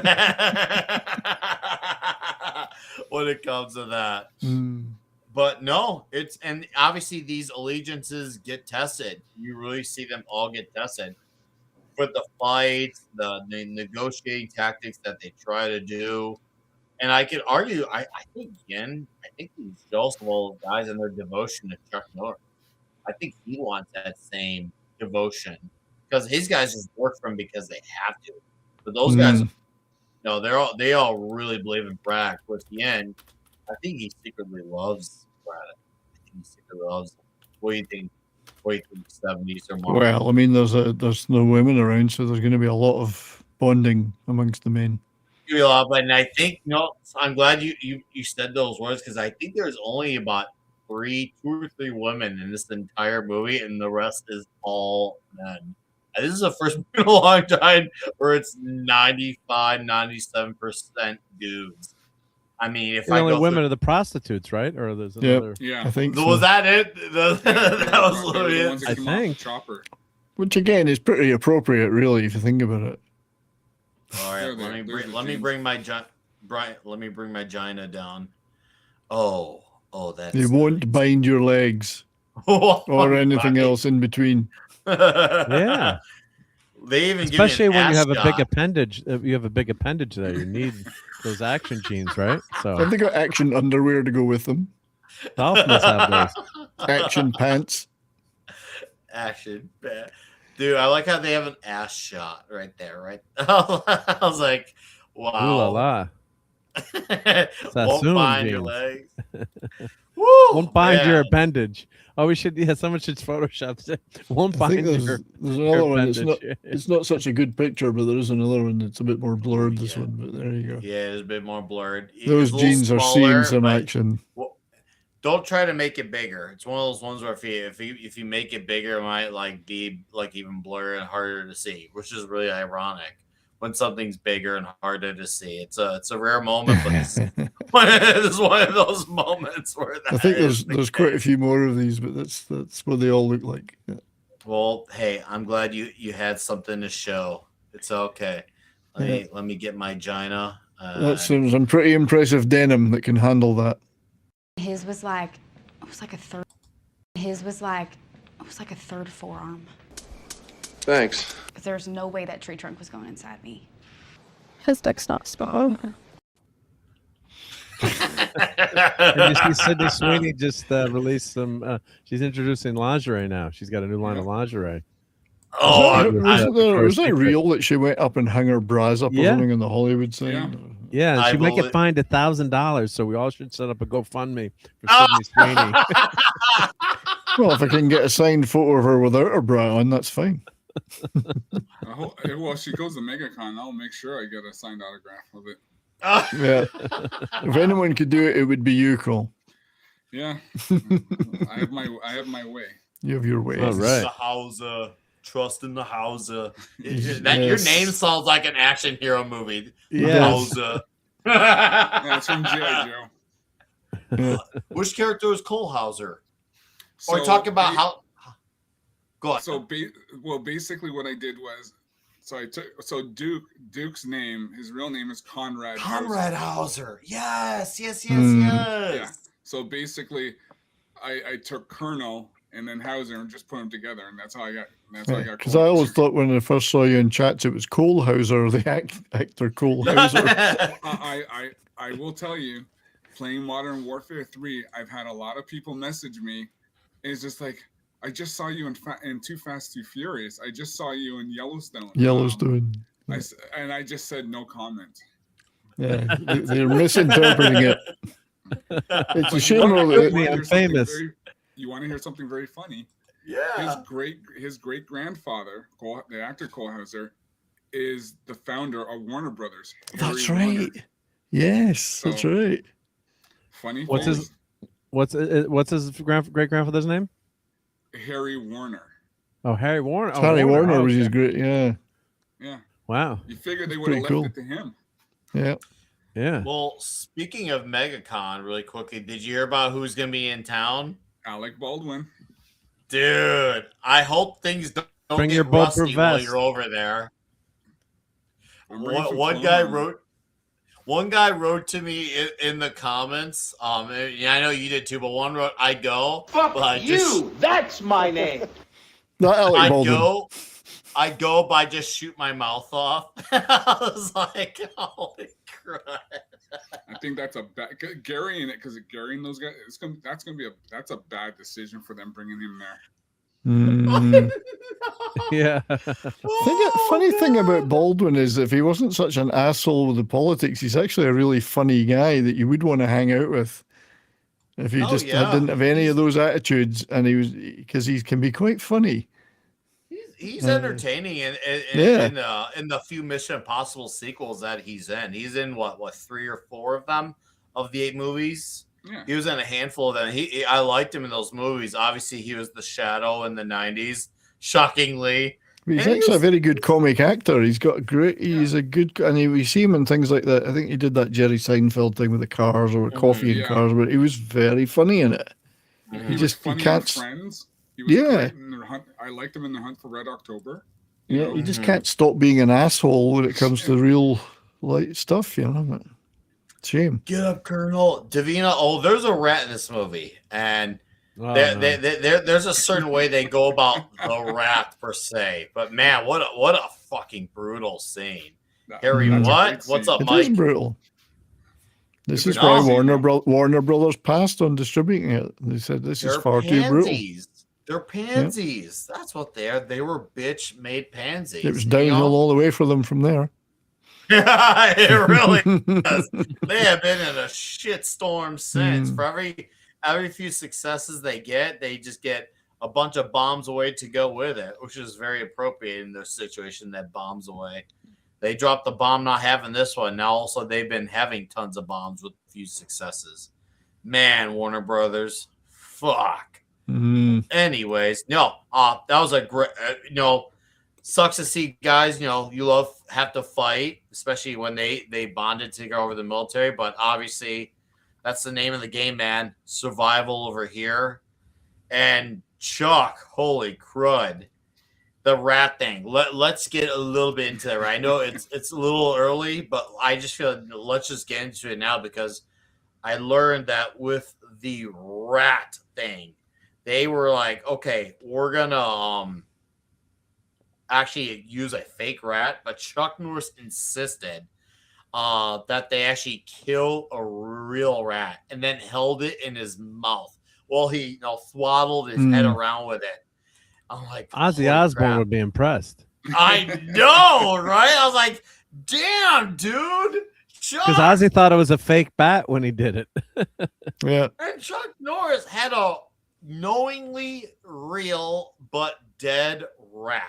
that. When it comes to that. But no, and obviously these allegiances get tested. You really see them all get tested. But the fights, the negotiating tactics that they try to do. And I could argue, I think he's jealous of all the guys and their devotion to Chuck Norris. I think he wants that same devotion because his guys just work for him because they have to. But those guys, no, they all really believe in Brad. Towards the end, I think he secretly loves Brad. I think he secretly loves him. What do you think? 70s or more? Well, I mean, there's no women around, so there's going to be a lot of bonding amongst the men. And I think I'm glad you said those words because I think there's only about 2 or 3 women in this entire movie, and the rest is all men. And this is the first in a long time where it's 95-97% dudes. I mean, if The I only go women through, are the prostitutes, right? Or there's another. Yeah, I think was so. that it? That was literally it. I think. Chopper. Which again is pretty appropriate, really, if you think about it. All right, let me bring my Gina down. Oh, that's They won't bind your legs or anything else in between. Yeah. They even Especially give you an when you ass have a big shot. appendage. You have a big appendage there. You need those action genes, right? So Have they got action underwear to go with them? Dolph must have those. Action pants. Action, dude. I like how they have an ass shot right there. Right, I was like, wow. Ooh la la. Won't Sassoon bind your jeans. legs. Woo! Won't bind your man. appendage. Oh, we should. Yeah, someone should Photoshop it. Won't I bind think there's your. another one. appendage. It's not such a good picture, but there is another one that's a bit more blurred. This one, but there you go. Yeah, it's a bit more blurred. Those It's a little jeans are smaller, seeing some but- action. Well, don't try to make it bigger. It's one of those ones where if you make it bigger, it might be even blurry and harder to see, which is really ironic when something's bigger and harder to see. It's a rare moment, but it's one of those moments where I think is there's the quite a case. few more of these, but that's what they all look like. Yeah. Well, hey, I'm glad you had something to show. It's okay. Let me get my Gina. That's some pretty impressive denim that can handle that. His was like, it was like a third. His was like, it was like a third forearm. Thanks. Because there's no way that tree trunk was going inside me. His dick's not small. And you see Sydney Sweeney just released some. She's introducing lingerie now. She's got a new line of lingerie. Was that real that she went up and hung her bras up or Yeah. something in the Hollywood sign? Yeah, and I she might get believe- fined $1,000. So we all should set up a GoFundMe for Sydney Sweeney. Well, if I can get a signed photo of her without her bra on, that's fine. Well, she goes to MegaCon. I'll make sure I get a signed autograph of it. Yeah. If anyone could do it, it would be you, Cole. Yeah, I have my way. You have your way. All right. The Hauser. Trust in the Hauser. Yes. Your name sounds like an action hero movie. Yes. Hauser. Yeah, it's from G.I. Joe. Which character is Cole Hauser? Or So talk about ba- how. Go on. So basically what I did was, Duke's name, his real name is Conrad. Conrad Hauser. Yes. Yeah. So basically, I took Colonel and then Hauser and just put them together, and that's how I got. Because I always thought when I first saw you in chats, it was Cole Hauser, the actor Cole Hauser. I will tell you, playing Modern Warfare 3, I've had a lot of people message me. And it's just like, I just saw you in Too Fast, Too Furious. I just saw you in Yellowstone. Yellowstone. And I just said no comment. Yeah, they're misinterpreting it. It's a shame though that I'm famous. You want to hear something very funny? Yeah. His great grandfather, the actor Cole Hauser, is the founder of Warner Brothers. That's Harry Warner. right. Yes, that's So- right. Funny. What's thing, his great grandfather's name? Harry Warner. Oh, Harry Warner. Oh, Harry Warner, which okay. is great. Yeah. Yeah. Wow. You figured they would Pretty have left cool. it to him. Yeah. Yeah. Well, speaking of MegaCon, really quickly, did you hear about who's going to be in town? Alec Baldwin. Dude, I hope things don't Bring get your rusty bulletproof while vest. you're over there. I'm bringing some One clothes guy on. wrote. One guy wrote to me in the comments. Yeah, I know you did too, but one wrote, "I go, Fuck but you! That's my name. Not Alec Baldwin. I go, but I just shoot my mouth off." I was like, "Holy crap!" I think that's a bad Gary in it because Gary and those guys. That's a bad decision for them bringing him there. Mm. Yeah. Funny thing about Baldwin is if he wasn't such an asshole with the politics, he's actually a really funny guy that you would want to hang out with. If he didn't have any of those attitudes, and because he can be quite funny. He's entertaining in the few Mission Impossible sequels that he's in. He's in what 3 or 4 of them of the 8 movies. Yeah. He was in a handful of them. I liked him in those movies. Obviously, he was the Shadow in the 90s. Shockingly, He's actually a very good comic actor. He's got he's a good, and we see him in things like that. I think he did that Jerry Seinfeld thing with the cars or coffee and cars, but he was very funny in it. He was funny in Friends. He was great in the Hunt. I liked him in The Hunt for Red October. You just can't stop being an asshole when it comes to real light stuff, But shame. Get up, Colonel Davina. Oh, there's a rat in this movie, and there's a certain way they go about the rat per se. But man, what a fucking brutal scene. Harry, what's up, It Mike? is brutal. This is why Warner Brothers passed on distributing it. They said this is far too brutal. They're pansies. That's what they are. They were bitch-made pansies. It was downhill all the way for them from there. It really does. They have been in a shit storm since. For every few successes they get, they just get a bunch of bombs away to go with it, which is very appropriate in their situation. That bombs away. They dropped the bomb not having this one. Now also they've been having tons of bombs with few successes. Man, Warner Brothers, fuck. Anyways, no, that was a great. Sucks to see guys. You have to fight, especially when they bonded to go over the military. But obviously, that's the name of the game, man. Survival over here. And Chuck, holy crud. The rat thing. Let's get a little bit into that. Right? I know it's a little early, but I just feel let's just get into it now because I learned that with the rat thing, they were like, okay, we're gonna actually use a fake rat, but Chuck Norris insisted that they actually kill a real rat and then held it in his mouth while he throttled his head around with it. I'm like, Ozzy Osbourne would be impressed. I know, right? I was like, damn, dude. Because Ozzy thought it was a fake bat when he did it. Yeah. And Chuck Norris had a knowingly real but dead rat.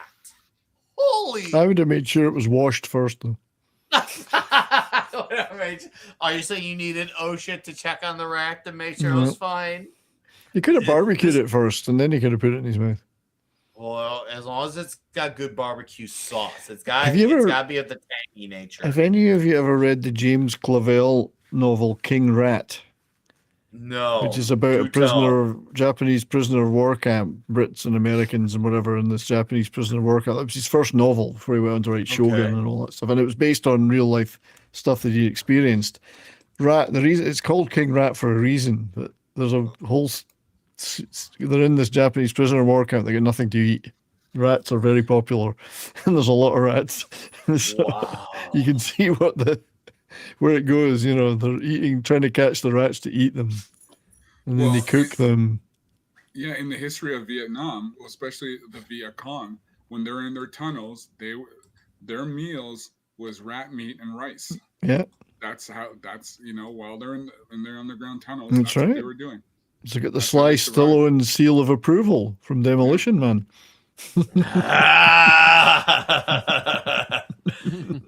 Holy. I would have made sure it was washed first, though. Are you saying you needed shit to check on the rat to make sure it was fine? You could have barbecued it first, and then you could have put it in his mouth. Well, as long as it's got good barbecue sauce, it's got to be of the tangy nature. Have any of you ever read the James Clavell novel King Rat? No. Which is about a Japanese prisoner of war camp, Brits and Americans and whatever in this Japanese prisoner of war camp. It was his first novel before he went on to write Shogun and all that stuff. And it was based on real life stuff that he experienced. Rat, the reason it's called King Rat for a reason, but there's a whole. They're in this Japanese prisoner of war camp. They got nothing to eat. Rats are very popular, and there's a lot of rats. So you can see where it goes. They're trying to catch the rats to eat them, and then they cook them. Yeah, in the history of Vietnam, especially the Viet Cong, when they're in their tunnels, their meals was rat meat and rice. Yeah, while they're in their underground tunnels, that's right. What they were doing. So get the Sly Stallone seal of approval from Demolition Man.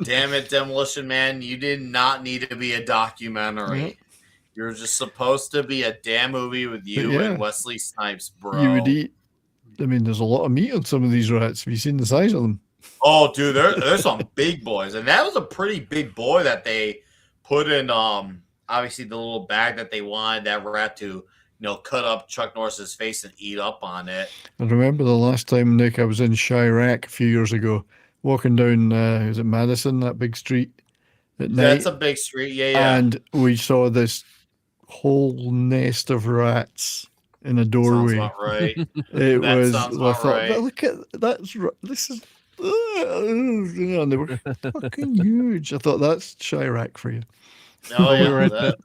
Damn it, Demolition Man. You did not need to be a documentary. Yeah. You're just supposed to be a damn movie with you and Wesley Snipes, bro. You would eat I mean, there's a lot of meat on some of these rats. Have you seen the size of them? Oh, dude, there's some big boys, and that was a pretty big boy that they put in. Obviously the little bag that they wanted that rat to, cut up Chuck Norris's face and eat up on it. I remember the last time, Nick, I was in Chirac a few years ago, walking down, is it Madison, that big street at night? That's a big street, yeah. And we saw this whole nest of rats in a doorway. Sounds about right. It That was. sounds I about thought, right. look at this is. And they were fucking huge. I thought that's Chirac for you. Oh, we yeah, were at that-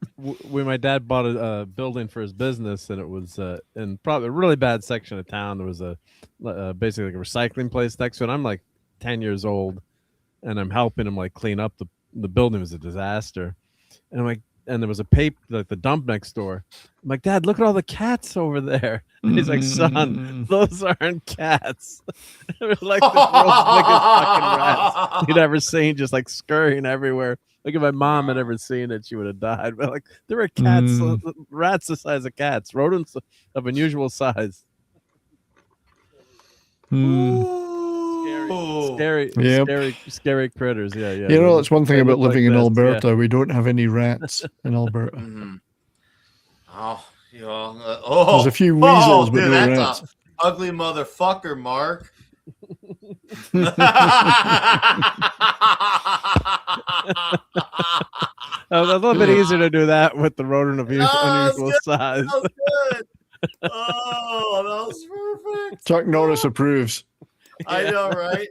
my dad bought a building for his business, and it was in probably a really bad section of town. There was basically like a recycling place next to it. I'm like 10 years old, and I'm helping him like clean up the building. Was a disaster, and I'm like, and there was a the dump next door. I'm like, Dad, look at all the cats over there. And he's like, son, those aren't cats. They were like the world's biggest fucking rats you'd ever seen, just like scurrying everywhere. Like if my mom had ever seen it, she would have died. But like there were cats, rats the size of cats, rodents of unusual size. Scary, Yep. scary critters. Yeah. You know, that's one thing They about look like living in this, Alberta. yeah. We don't have any rats in Alberta. Oh, There's a few weasels, but dude, no that's rats. a ugly motherfucker, Mark. A little bit easier to do that with the rodent of unusual size. That was good. Oh, that was perfect. Chuck Norris approves. I know, right?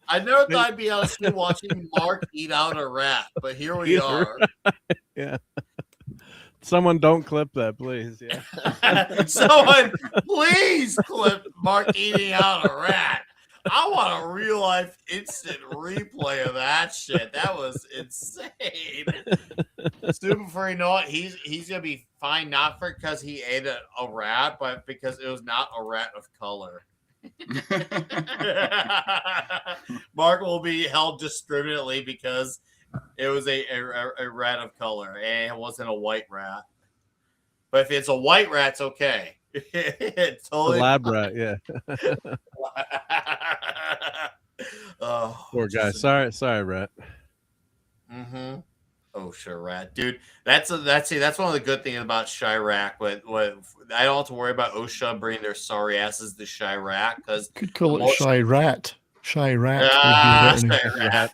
I never thought I'd be on screen watching Mark eat out a rat, but here we are. Yeah. Someone don't clip that, please. Yeah. Someone, please clip Mark eating out a rat. I want a real life instant replay of that shit. That was insane. Super Furry, you know what? He's gonna be fine, not for because he ate a rat, but because it was not a rat of color. Mark will be held discriminately because it was a rat of color and it wasn't a white rat. But if it's a white rat, it's okay. It's totally The lab fine. rat, yeah. Oh, Poor guy. just- Sorry, rat. Mm-hmm. Oh, sure, rat, dude. That's one of the good things about Chirac. What I don't have to worry about OSHA bringing their sorry asses to Chirac because Could call it Shy Rat. Shy Rat. Chirac.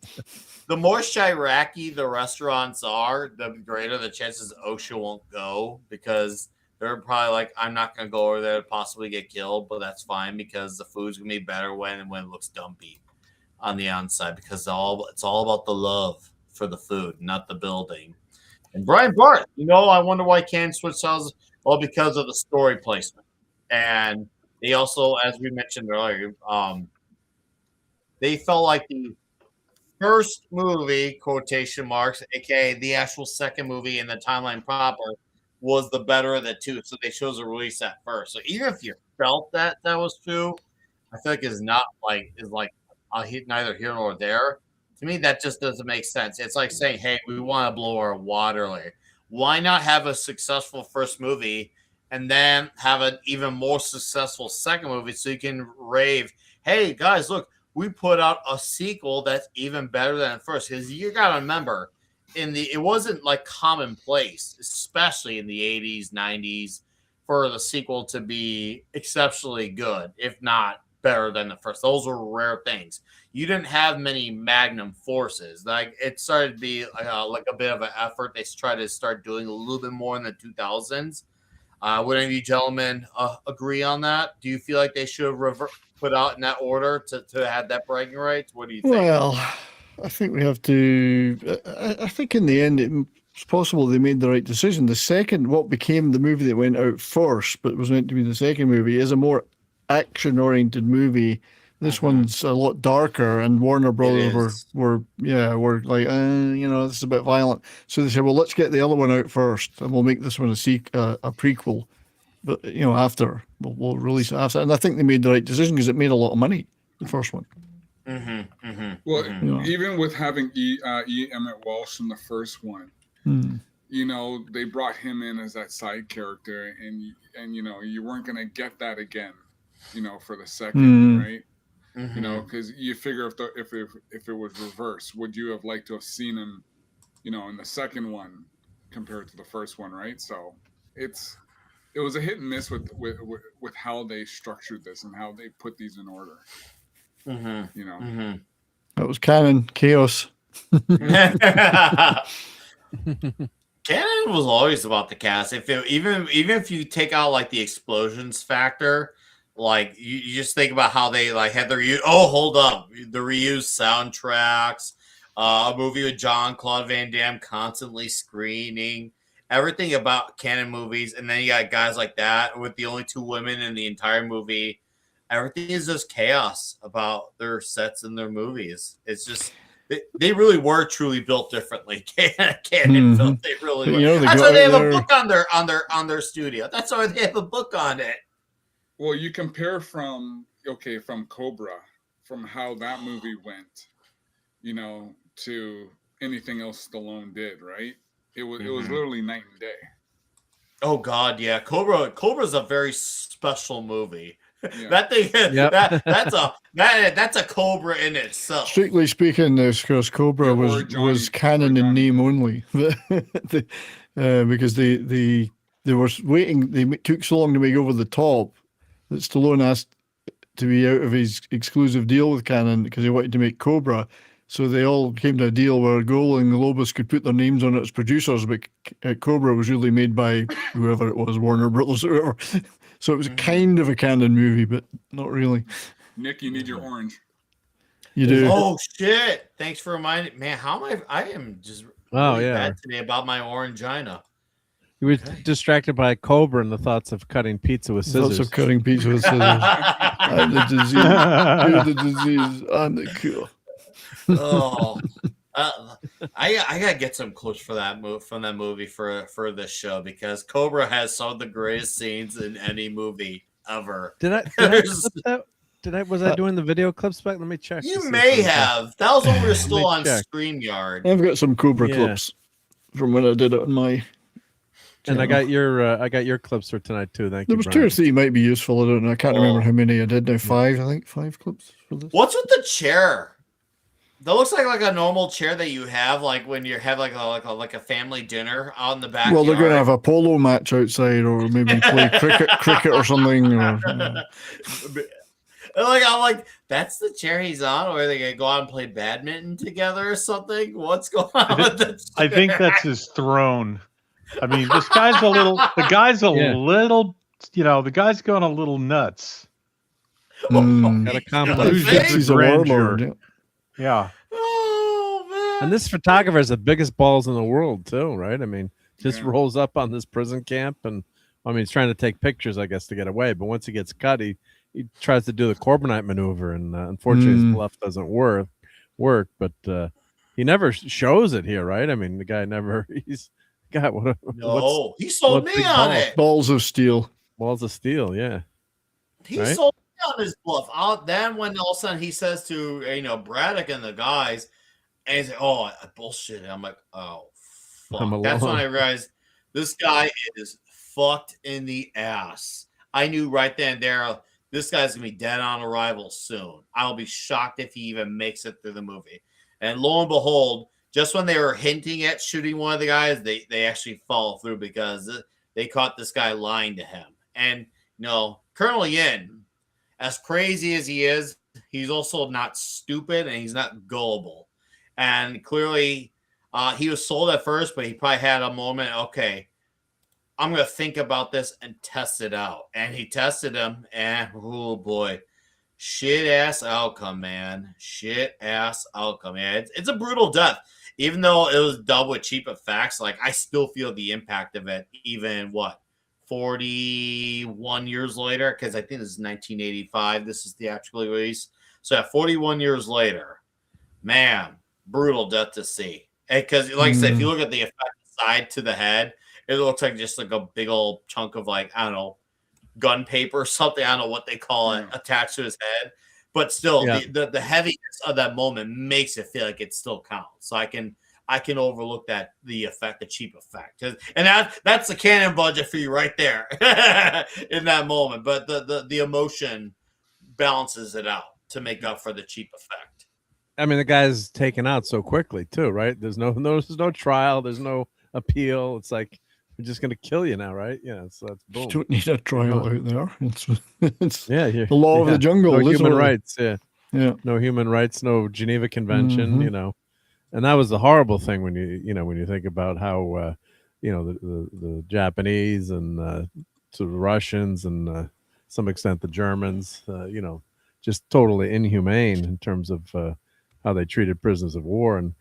The more Chirac-y the restaurants are, the greater the chances OSHA won't go because they're probably like, I'm not gonna go over there to possibly get killed, but that's fine because the food's gonna be better when it looks dumpy on the outside because it's all about the love for the food, not the building. And Brian Bart, I wonder why Can switch sells. Well, because of the story placement, and they also, as we mentioned earlier, they felt like the first movie, quotation marks, aka the actual second movie in the timeline proper, was the better of the two. So they chose to release that first. So even if you felt that was true, I feel like is neither here nor there. To me, that just doesn't make sense. It's like saying, hey, we want to blow our water later. Why not have a successful first movie and then have an even more successful second movie so you can rave, hey, guys, look, we put out a sequel that's even better than the first. Because you got to remember, it wasn't like commonplace, especially in the 80s, 90s, for the sequel to be exceptionally good, if not better than the first. Those were rare things. You didn't have many magnum forces. Like it started to be like a bit of an effort. They tried to start doing a little bit more in the 2000s. Would any of you gentlemen agree on that? Do you feel like they should have put out in that order to have that bragging rights? What do you think? Well, I think we have to. I think in the end, it's possible they made the right decision. The second, what became the movie that went out first, but was meant to be the second movie, is a more action-oriented movie. This one's a lot darker, and Warner Brothers were like, this is a bit violent. So they said, well, let's get the other one out first, and we'll make this one a prequel. But after we'll release it after, and I think they made the right decision because it made a lot of money. The first one. Well, even with having E. Emmett Walsh in the first one, they brought him in as that side character, and you weren't gonna get that again. you know, for the second, Mm. right? You know, because you figure if it was reversed, would you have liked to have seen him, you know, in the second one compared to the first one, right? So it was a hit and miss with how they structured this and how they put these in order. You know, That was canon chaos. Canon was always about the cast. Even if you take out like the explosions factor, like you just think about how they like had the reused soundtracks, a movie with Jean-Claude Van Damme constantly screening everything about canon movies, and then you got guys like that with the only 2 women in the entire movie. Everything is just chaos about their sets and their movies. It's just they really were truly built differently. Canon built, they really were. You know, That's why they have a book on their studio. That's why they have a book on it. well, you compare from Cobra, from how that movie went, you know, to anything else Stallone did, right? It was literally night and day. Oh God, yeah. Cobra's a very special movie. Yeah. That thing, Yep. that's a Cobra in itself. Strictly speaking, because Cobra was canon in name only, because they were waiting. They took so long to make Over the Top that Stallone asked to be out of his exclusive deal with Canon because he wanted to make Cobra. So they all came to a deal where Golan and Lobos could put their names on it as producers, but Cobra was really made by whoever it was, Warner Brothers or whoever. So it was kind of a canon movie, but not really. Nick, you need your orange. You do. Oh shit! Thanks for reminding. Man, how am I am just really bad today about my orangina. You were distracted by Cobra and the thoughts of cutting pizza with scissors. Thoughts of cutting pizza with scissors. I'm the disease. You're the disease. I'm the cure. Oh, I gotta get some clips for that from that movie for this show because Cobra has some of the greatest scenes in any movie ever. Was I doing the video clips back? Let me check. You may have. That was when we were still on StreamYard. I've got some Cobra clips from when I did it on my. And I got your clips for tonight too. Thank you. There was 2 or 3 might be useful. I don't know. I can't remember how many I did now. 5, I think. 5 clips for this. What's with the chair? That looks like a normal chair that you have, like when you have like a family dinner out in the backyard. Well, they're going to have a polo match outside, or maybe play cricket or something. Or, I'm like, that's the chair he's on, or are they gonna go out and play badminton together or something? What's going on with the chair? I think that's his throne. I mean, this guy's a little. The guy's a little. You know, the guy's going a little nuts. Got a complex. He's a warlord. Yeah. Oh man! And this photographer has the biggest balls in the world too, right? I mean, just rolls up on this prison camp, and I mean, he's trying to take pictures, I guess, to get away. But once he gets cut, he tries to do the Corbinite maneuver, and unfortunately, his bluff doesn't work. But he never shows it here, right? I mean, the guy never. He's got what? No, he sold me on it. Balls of steel. Balls of steel. Yeah. He right? sold me on his bluff. Then when all of a sudden he says to Braddock and the guys, and he's like, "Oh, bullshit." I'm like, "Oh, fuck." That's when I realized this guy is fucked in the ass. I knew right then and there this guy's gonna be dead on arrival soon. I'll be shocked if he even makes it through the movie. And lo and behold, just when they were hinting at shooting one of the guys, they actually follow through because they caught this guy lying to him. And Colonel Yin, as crazy as he is, he's also not stupid and he's not gullible. And clearly, he was sold at first, but he probably had a moment. Okay, I'm gonna think about this and test it out. And he tested him, and oh boy, shit ass outcome, man. Shit ass outcome. Yeah, it's a brutal death. Even though it was done with cheap effects, like I still feel the impact of it. Even 41 years later, because I think this is 1985. This is theatrically released. So at 41 years later, man, brutal death to see. Because like I said, if you look at the effect side to the head, it looks like just like a big old chunk of I don't know, gun paper or something. I don't know what they call it attached to his head. But still, the heaviness of that moment makes it feel like it still counts. So I can I can overlook the cheap effect, and that's the Canon budget for you right there in that moment. But the emotion balances it out to make up for the cheap effect. I mean, the guy's taken out so quickly too, right? There's no trial, there's no appeal. It's like we're just gonna kill you now, right? Yeah, so that's boom. You don't need a trial out there. It's yeah, the law of the jungle. No isn't human it? rights, yeah. No human rights, no Geneva Convention, you know. And that was the horrible thing when you think about how the Japanese and to the Russians and some extent the Germans, just totally inhumane in terms of how they treated prisoners of war. And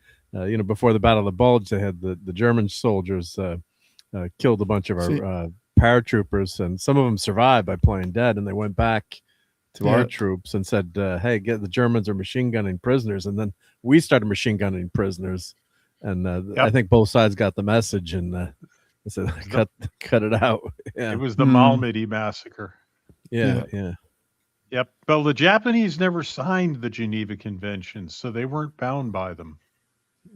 before the Battle of the Bulge, they had the German soldiers killed a bunch of our paratroopers, and some of them survived by playing dead, and they went back to our troops and said, hey, the Germans are machine gunning prisoners. And then we started machine gunning prisoners. And I think both sides got the message and they said, cut it out. Yeah. It was the Malmedy massacre. Yeah. Yep. Well, the Japanese never signed the Geneva Conventions, so they weren't bound by them.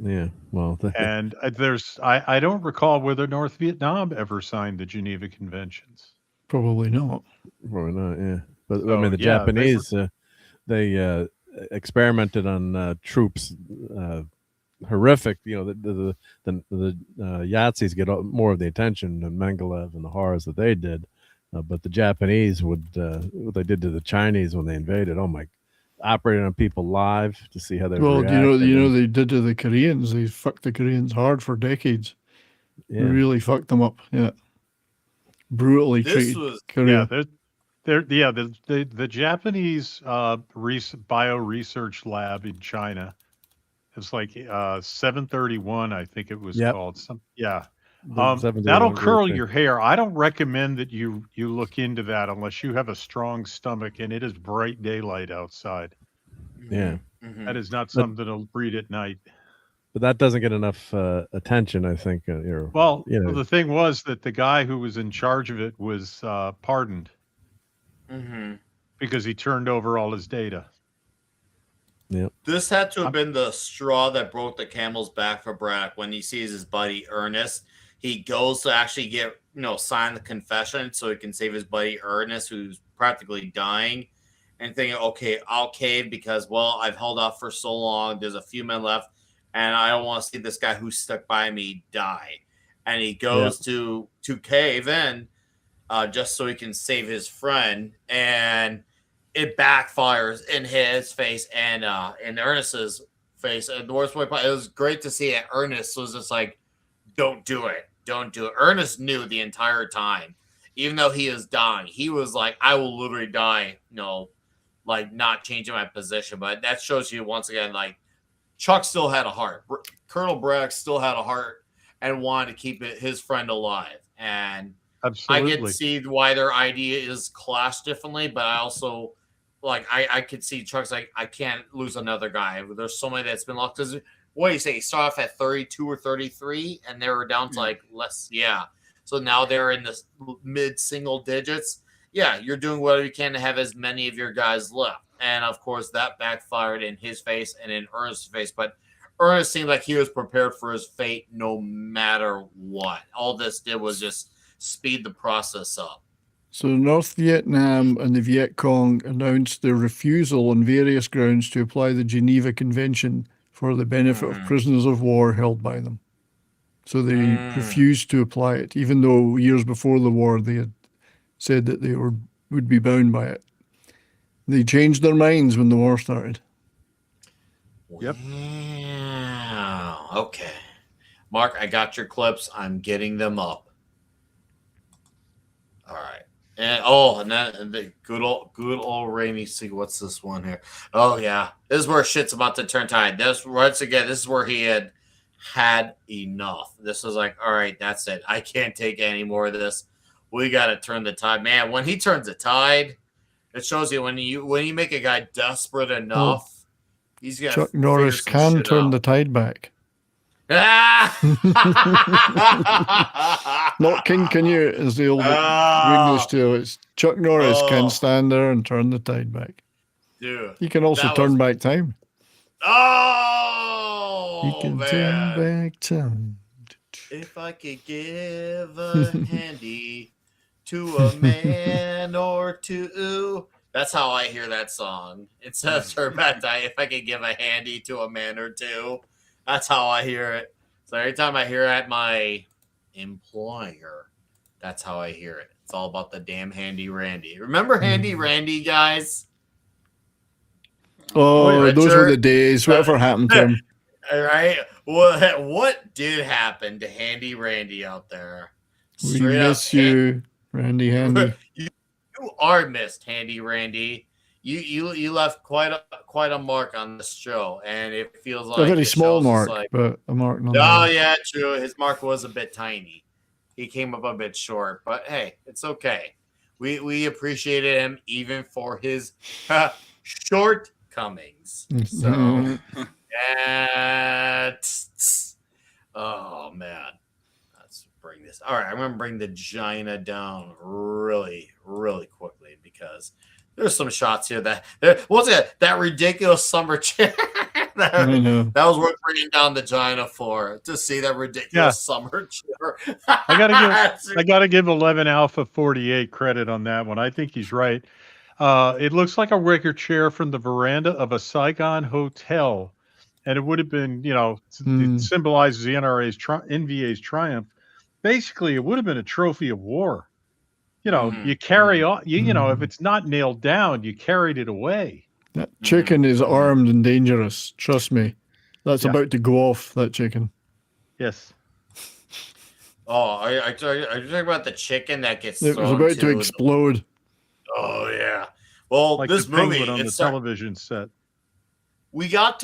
Yeah. Well, and I don't recall whether North Vietnam ever signed the Geneva Conventions. Probably not. Probably not, yeah. But I mean, the Japanese, they experimented on troops, horrific. The Yahtzees get more of the attention than Mengelev and the horrors that they did. But the Japanese what they did to the Chinese when they invaded. Oh my! Operating on people live to see how they. Well, they did to the Koreans. They fucked the Koreans hard for decades. Yeah. They really fucked them up. Yeah, brutally treated Korea. The Japanese bio research lab in China. It's like 731, I think it was called. That'll curl your hair. I don't recommend that you look into that unless you have a strong stomach and it is bright daylight outside. Yeah, that is not something to read at night. But that doesn't get enough attention, I think. The thing was that the guy who was in charge of it was pardoned. Because he turned over all his data. Yep. This had to have been the straw that broke the camel's back for Braddock when he sees his buddy Ernest. He goes to actually sign the confession so he can save his buddy Ernest, who's practically dying, and thinking, okay, I'll cave because, well, I've held off for so long. There's a few men left, and I don't want to see this guy who stuck by me die. And he goes to cave in. Just so he can save his friend, and it backfires in his face and in Ernest's face. And the worst way, it was great to see it. Ernest was just like, "Don't do it, don't do it." Ernest knew the entire time, even though he is dying. He was like, "I will literally die." Not changing my position. But that shows you once again, like Chuck still had a heart. Colonel Braddock still had a heart and wanted to keep his friend alive. And absolutely. I can see why their idea is clashed differently, but I also I could see Chuck's like, I can't lose another guy. There's so many that's been lost. Because what do you say? He started off at 32 or 33, and they were down to less. Yeah. So now they're in the mid single digits. Yeah, you're doing whatever you can to have as many of your guys left. And of course, that backfired in his face and in Ernest's face. But Ernest seemed like he was prepared for his fate no matter what. All this did was just speed the process up. So North Vietnam and the Viet Cong announced their refusal on various grounds to apply the Geneva Convention for the benefit of prisoners of war held by them. So they refused to apply it, even though years before the war they had said that they would be bound by it. They changed their minds when the war started. Yep. Wow. Okay. Mark, I got your clips. I'm getting them up. All right. And the good old Raimi. See, what's this one here? Oh yeah, this is where shit's about to turn tide. This is where he had enough. This was like, all right, that's it. I can't take any more of this. We got to turn the tide, man. When he turns the tide, it shows you when you make a guy desperate enough, he's gonna. Chuck Norris can turn the tide back. Not King Canute is the old English tale. It's Chuck Norris can stand there and turn the tide back. Dude, he can also turn back time. Oh, Oh can man. turn back time. If I could give a handy to a man or two. That's how I hear that song. It says turn back time. If I could give a handy to a man or two. That's how I hear it. So every time I hear at my employer, that's how I hear it. It's all about the damn Handy Randy. Remember Handy Randy, guys? Oh, those were Richard? the days. Whatever happened to him? All right. What did happen to Handy Randy out there? We Straight up, miss you, Randy Handy. you are missed, Handy Randy. You left quite a mark on this show, and it feels like A very the small show's mark, just like, but a mark. oh nonetheless. yeah, true. His mark was a bit tiny. He came up a bit short, but hey, it's okay. We appreciated him even for his shortcomings. So, oh man, let's bring this. All right, I'm gonna bring the Gina down really, really quickly because there's some shots here that what's that ridiculous summer chair I know. that was worth bringing down the Gina for to see that ridiculous summer chair. I gotta give 11 Alpha 48 credit on that one. I think he's right. It looks like a wicker chair from the veranda of a Saigon hotel, and it would have been, it symbolizes the NVA's triumph. Basically, it would have been a trophy of war. You carry on. If it's not nailed down, you carried it away. That chicken is armed and dangerous. Trust me. That's about to go off, that chicken. Yes. Oh, are you talking about the chicken that gets It was thrown about to explode. Oh yeah. Well, Like this the penguin movie on the it's television set. we got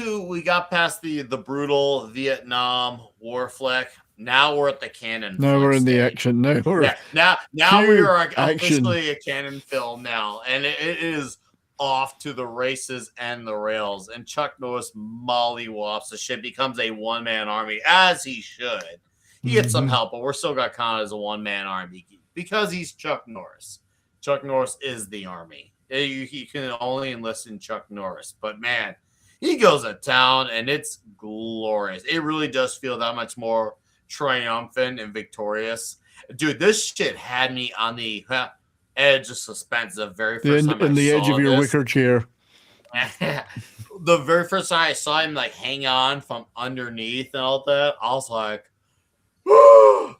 past the brutal Vietnam war flick. Now we're at the canon. Now we're in the action. Now we're now we Pure are action. officially a canon film now, and it is off to the races and the rails. And Chuck Norris mollywops the shit, becomes a one-man army, as he should. He gets some help, but we're still got counted as a one-man army because he's Chuck Norris. Chuck Norris is the army. You can only enlist in Chuck Norris, but man, he goes to town, and it's glorious. It really does feel that much more triumphant and victorious. Dude, this shit had me on the edge of suspense the very first time in the edge of your wicker chair. The very first time I saw him like hang on from underneath and all that, I was like, oh,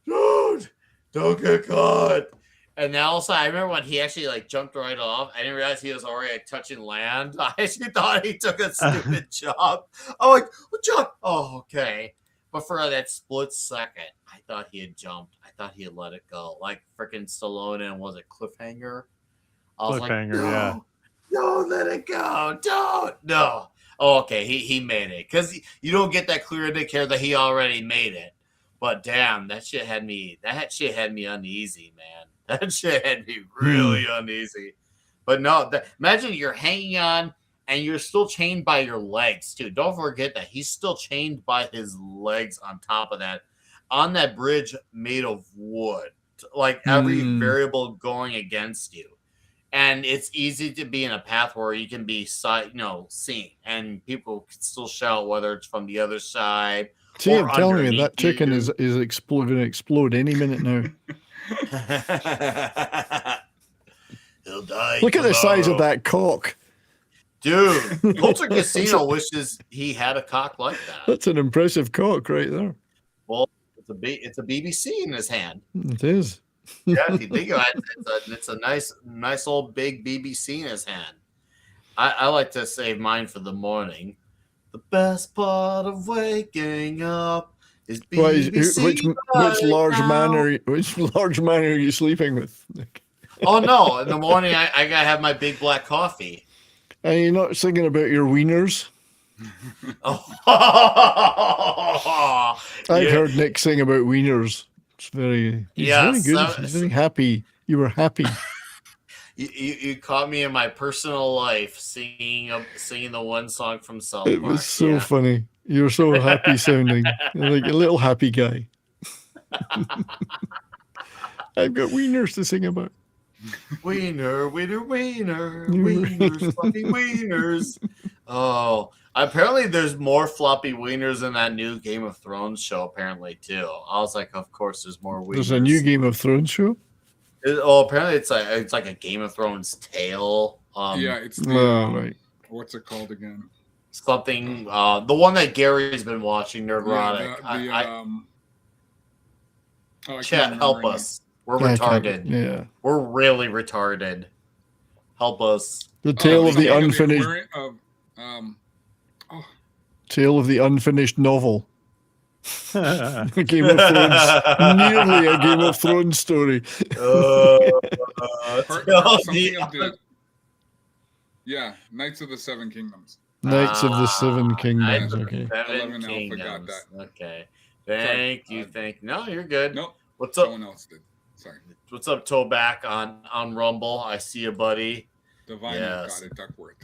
dude, don't get caught. And then also, I remember when he actually like jumped right off. I didn't realize he was already like, touching land. I actually thought he took a stupid jump. I'm like, jump. Oh, okay. But for that split second, I thought he had jumped. I thought he had let it go. Like freaking Stallone and was it Cliffhanger? I was Cliffhanger, like, no, let it go. Don't. No. Oh, okay. He made it. Because you don't get that clear indicator that he already made it. But damn, that shit had me uneasy, man. That shit had me really uneasy. But no, imagine you're hanging on and you're still chained by your legs, too. Don't forget that he's still chained by his legs on top of that, on that bridge made of wood. Like every variable going against you. And it's easy to be in a path where you can be seen, and people can still shout whether it's from the other side. See, or I'm telling you, underneath that chicken you. is going to explode any minute now. He'll die. Look at the size of tomorrow. that cock. Dude, Culture Casino wishes he had a cock like that. That's an impressive cock right there. Well, it's a BBC in his hand. It is. Yeah, if you think about it, it's a nice old big BBC in his hand. I like to save mine for the morning. The best part of waking up is BBC. Which large man are you sleeping with? Oh no! In the morning, I gotta have my big black coffee. And you're not singing about your wieners? I've heard Nick sing about wieners. It's very good. He's very happy. You were happy. You caught me in my personal life singing the one song from South Park. It was so funny. You're so happy sounding. You're like a little happy guy. I've got wieners to sing about. Wiener, wieners, fucking wieners. Oh, Apparently, there's more floppy wieners in that new Game of Thrones show. Apparently, too. I was like, of course, there's more wieners. There's a new Game of Thrones show. Apparently, it's like a Game of Thrones tale. Yeah, it's the right. What's it called again? Something. The one that Gary's been watching, Nerdrotic. Chat, help us. We're retarded. Yeah, we're really retarded. Help us. The tale of the unfinished. Tale of the unfinished novel. Game of Thrones, nearly a Game of Thrones story. Yeah, Knights of the Seven Kingdoms. Knights of the Seven Kingdoms. Okay. 11 Kingdoms. Okay. Thank you. No, you're good. Nope. What's up? Someone else did. Sorry. What's up, Toeback on Rumble? I see you, buddy. Divine got it, Duckworth.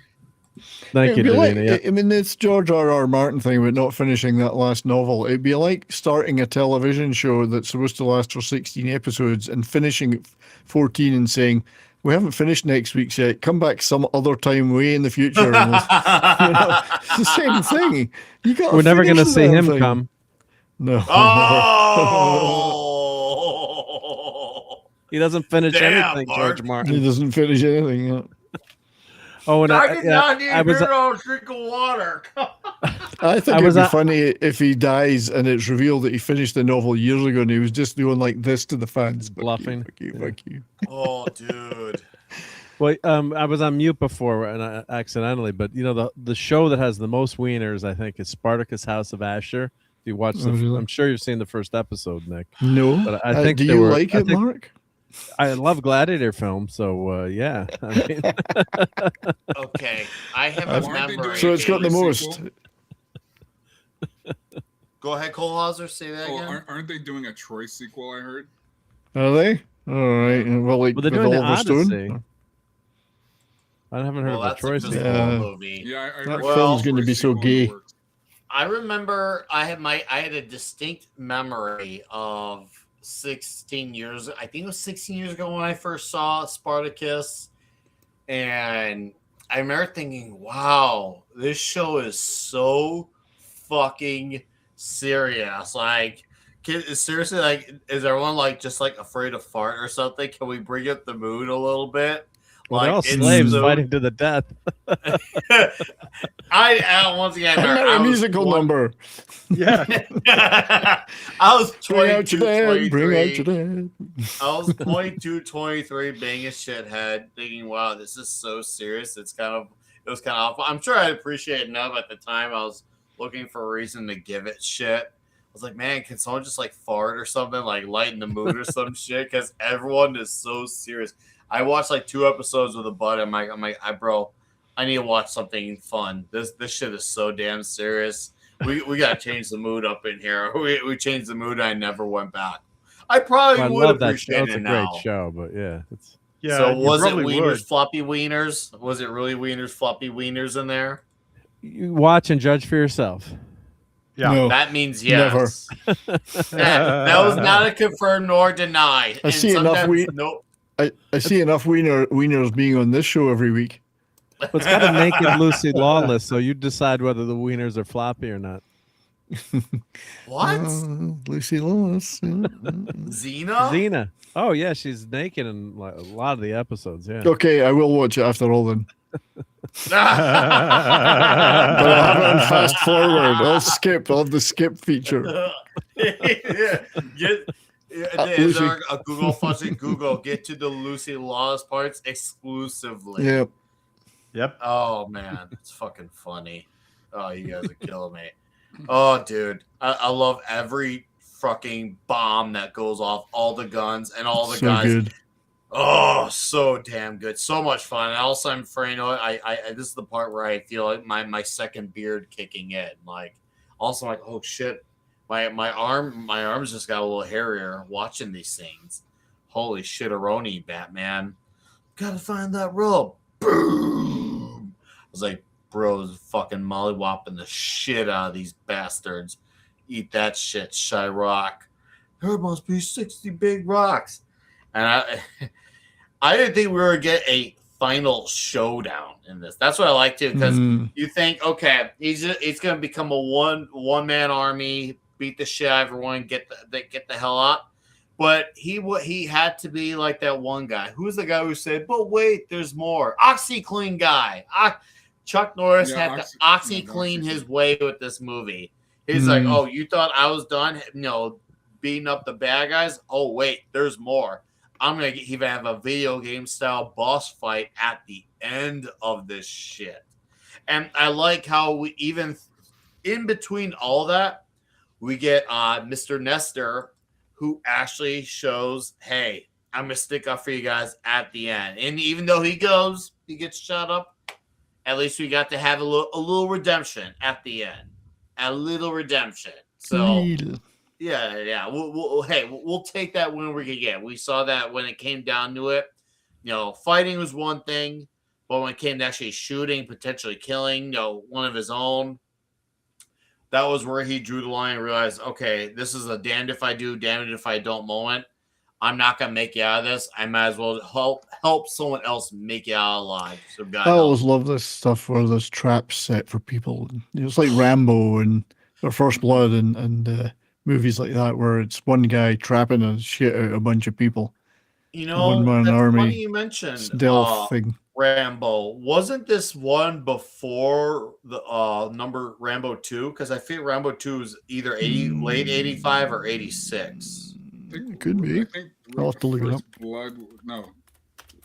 Thank you, Davina. I mean, it's George R.R. Martin thing about not finishing that last novel. It'd be like starting a television show that's supposed to last for 16 episodes and finishing at 14 and saying, we haven't finished next week's yet. Come back some other time way in the future. And it's the same thing. We're never going to see him come. No. Oh! He doesn't finish Damn, anything, Mark. George Martin. He doesn't finish anything yet. Oh, and I did not need I was, a drink of water. I think it'd be funny if he dies and it's revealed that he finished the novel years ago and he was just doing like this to the fans. Bluffing. Fuck you. Oh, dude. Well, I was on mute before and accidentally, but you know the show that has the most wieners, I think, is Spartacus: House of Asher. If you watch I'm sure you've seen the first episode, Nick. No, but I think do you like it, Mark? I love Gladiator films, so yeah. I mean, Okay, I have a memory. So it's got the most. Go ahead, Cole Hauser. Say that again. Aren't they doing a Troy sequel? I heard. Are they? All right. Well, like they're with doing the Oliver Stone. Odyssey. I haven't heard of the Troy sequel. Movie. Yeah, I that heard film's going to be so gay. I remember I had a distinct memory of 16 years. I think it was 16 years ago when I first saw Spartacus, and I remember thinking, "Wow, this show is so fucking serious." Like, seriously, like, is everyone like just like afraid to fart or something? Can we bring up the mood a little bit? Well, they're all slaves fighting to the death. I once again, a musical number. Yeah. I was 22, Bring out your dad. Bring out 23. your dad. I was 22, 23, being a shithead, thinking, "Wow, this is so serious." It was kind of awful. I'm sure I'd appreciate it now, but at the time, I was looking for a reason to give it shit. I was like, "Man, can someone just like fart or something, like lighten the mood or some shit?" Because everyone is so serious. I watched like 2 episodes with a buddy. I'm like, bro, I need to watch something fun. This shit is so damn serious. We gotta change the mood up in here. We changed the mood. I never went back. I probably would love that show. appreciate It's it a now. great show, but yeah, it's So was it wieners, floppy wieners? Was it really wieners, floppy wieners in there? you watch and judge for yourself. Yeah. No, That means yes. that was not a confirm nor deny. I see enough Nope. I see enough wieners being on this show every week. But it's got a naked Lucy Lawless, so you decide whether the wieners are floppy or not. What? Lucy Lawless. Xena? Oh yeah, she's naked in like, a lot of the episodes. Yeah. Okay, I will watch it after all then. But I'll have it on fast forward. I'll skip. I'll have the skip feature. Is there a Google function? Google get to the Lucy Lawless parts exclusively. Yep. Oh man, it's fucking funny. Oh, you guys are killing me. Oh, dude, I love every fucking bomb that goes off, all the guns and all the So guys. good. Oh, so damn good, so much fun. And also, I'm afraid, this is the part where I feel like my second beard kicking in. Like, also, like, oh shit, my arms just got a little hairier watching these things. Holy shit-a-roni, Batman! Gotta find that rope. Boom! I was like, bros, fucking mollywopping the shit out of these bastards. Eat that shit, Shyrock. There must be 60 big rocks. And I didn't think we were going to get a final showdown in this. That's what I like too, because you think, okay, he's going to become a one man army, beat the shit out of everyone, get the hell out. But he had to be like that one guy. Who's the guy who said, "But wait, there's more"? OxyClean guy. Chuck Norris had to OxyClean his way with this movie. He's like, "Oh, you thought I was done? Beating up the bad guys? Oh, wait, there's more. I'm gonna even have a video game style boss fight at the end of this shit." And I like how we even in between all that, we get Mr. Nestor, who actually shows, "Hey, I'm gonna stick up for you guys at the end." And even though he gets shot up, at least we got to have a little redemption at the end, a little redemption. So yeah. We'll take that when we can get. We saw that when it came down to it. Fighting was one thing, but when it came to actually shooting, potentially killing, one of his own, that was where he drew the line and realized, okay, this is a damned if I do, damned if I don't moment. I'm not gonna make you out of this. I might as well help someone else make it out alive. So God, I always love this stuff where there's traps set for people. It's like Rambo and or First Blood and movies like that, where it's one guy trapping a shit out a bunch of people. One-man that's army funny you mentioned stealth thing. Rambo. Wasn't this one before the number Rambo 2? Because I feel Rambo 2 is either late 85 or 86. It could be. I'll have to look it up.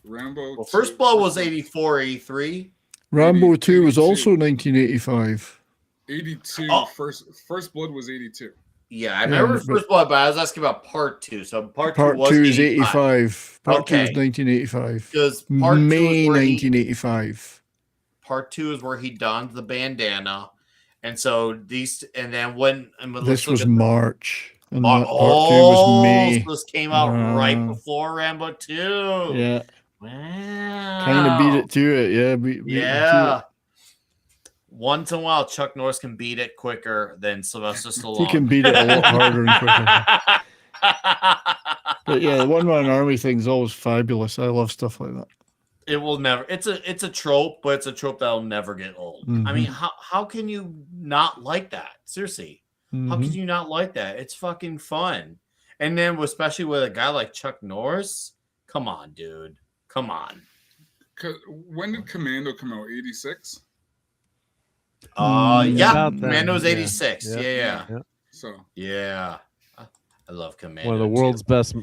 Rambo. Well, First Blood was 84, 83. Rambo 2 was also 1985. 82. First Blood was 82. Yeah, I remember First Blood, but I was asking about Part 2. So Part 2 is 85. Part 2 is 1985. Because Part 2 May 1985. Part 2 is where he donned the bandana. And so then when this was March. And Part 2 was May. So this came out right before Rambo 2. Yeah. Wow. Kind of beat it to it. Yeah. Beat it to it. Once in a while, Chuck Norris can beat it quicker than Sylvester Stallone. He can beat it a lot harder and quicker. But yeah, the one-man army thing's always fabulous. I love stuff like that. It will never. It's a trope, but it's a trope that'll never get old. I mean, how can you not like that? Seriously, how can you not like that? It's fucking fun. And then, especially with a guy like Chuck Norris, come on, dude, come on. When did Commando come out? 86. Commando's 86. Yeah. So I love Commando. One of the world's best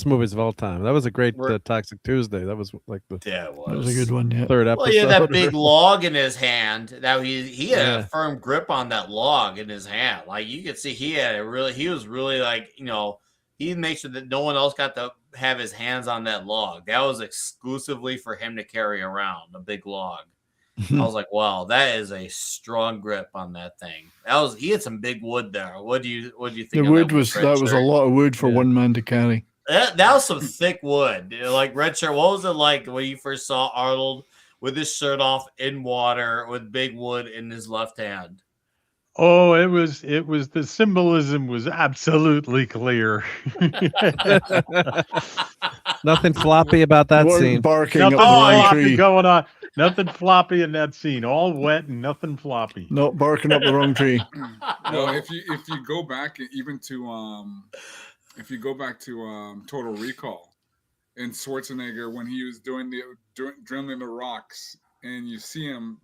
movies of all time. That was a great Toxic Tuesday. That was like that was a good one. Yeah. Third episode. Well, he had that big log in his hand. That he had a firm grip on that log in his hand. Like you could see, he was really like he made sure that no one else got to have his hands on that log. That was exclusively for him to carry around, a big log. I was like, wow, that is a strong grip on that thing. He had some big wood there. What do you think? The wood was a lot of wood for one man to carry. That was some thick wood. Like Red Shirt, what was it like when you first saw Arnold with his shirt off in water with big wood in his left hand? Oh, it was the symbolism was absolutely clear. Nothing floppy about that scene. Barking nothing up the wrong floppy tree. going on. Nothing floppy in that scene. All wet and nothing floppy. Not barking up the wrong tree. Well, if you go back even to Total Recall, and Schwarzenegger when he was drilling the rocks, and you see him,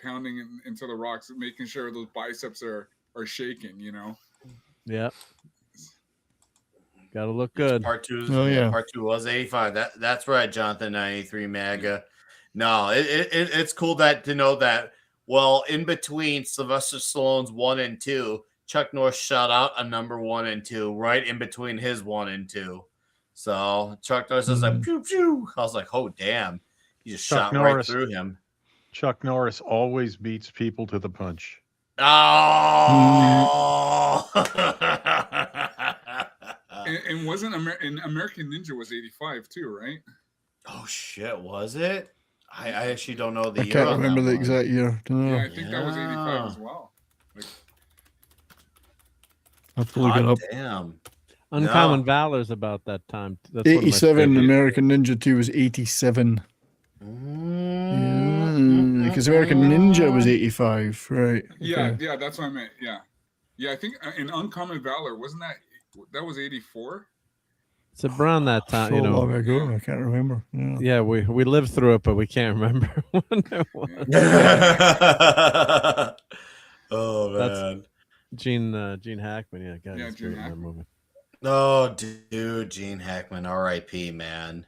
pounding into the rocks, making sure those biceps are shaking, Yeah. Gotta look good. Part 2. Part 2 was 85. That's right, Jonathan 93 MAGA. No, it's cool to know that. Well, in between Sylvester Stallone's 1 and 2, Chuck Norris shot out a number 1 and 2 right in between his 1 and 2. So Chuck Norris is like pew pew. I was like, oh damn, he just shot right through him. Chuck Norris always beats people to the punch. Oh. and wasn't American Ninja was 85 too, right? Oh shit, was it? I actually don't know the I year. can't remember the exact year. Yeah, I think that was 85 as well. I have to look it up. Damn. Uncommon Valor's about that time. That's 87. American Ninja 2 was 87. Because American Ninja was 85, right? Yeah, okay. yeah, that's what I meant. Yeah, yeah. I think in Uncommon Valor wasn't that was 84? It's around that time, So you know. long ago, I can't remember. Yeah, we lived through it, but we can't remember when it was. Oh man, That's Gene Hackman. Yeah, God, Yeah, he's Gene great in that Hackman. movie. oh dude, Gene Hackman, R.I.P. Man,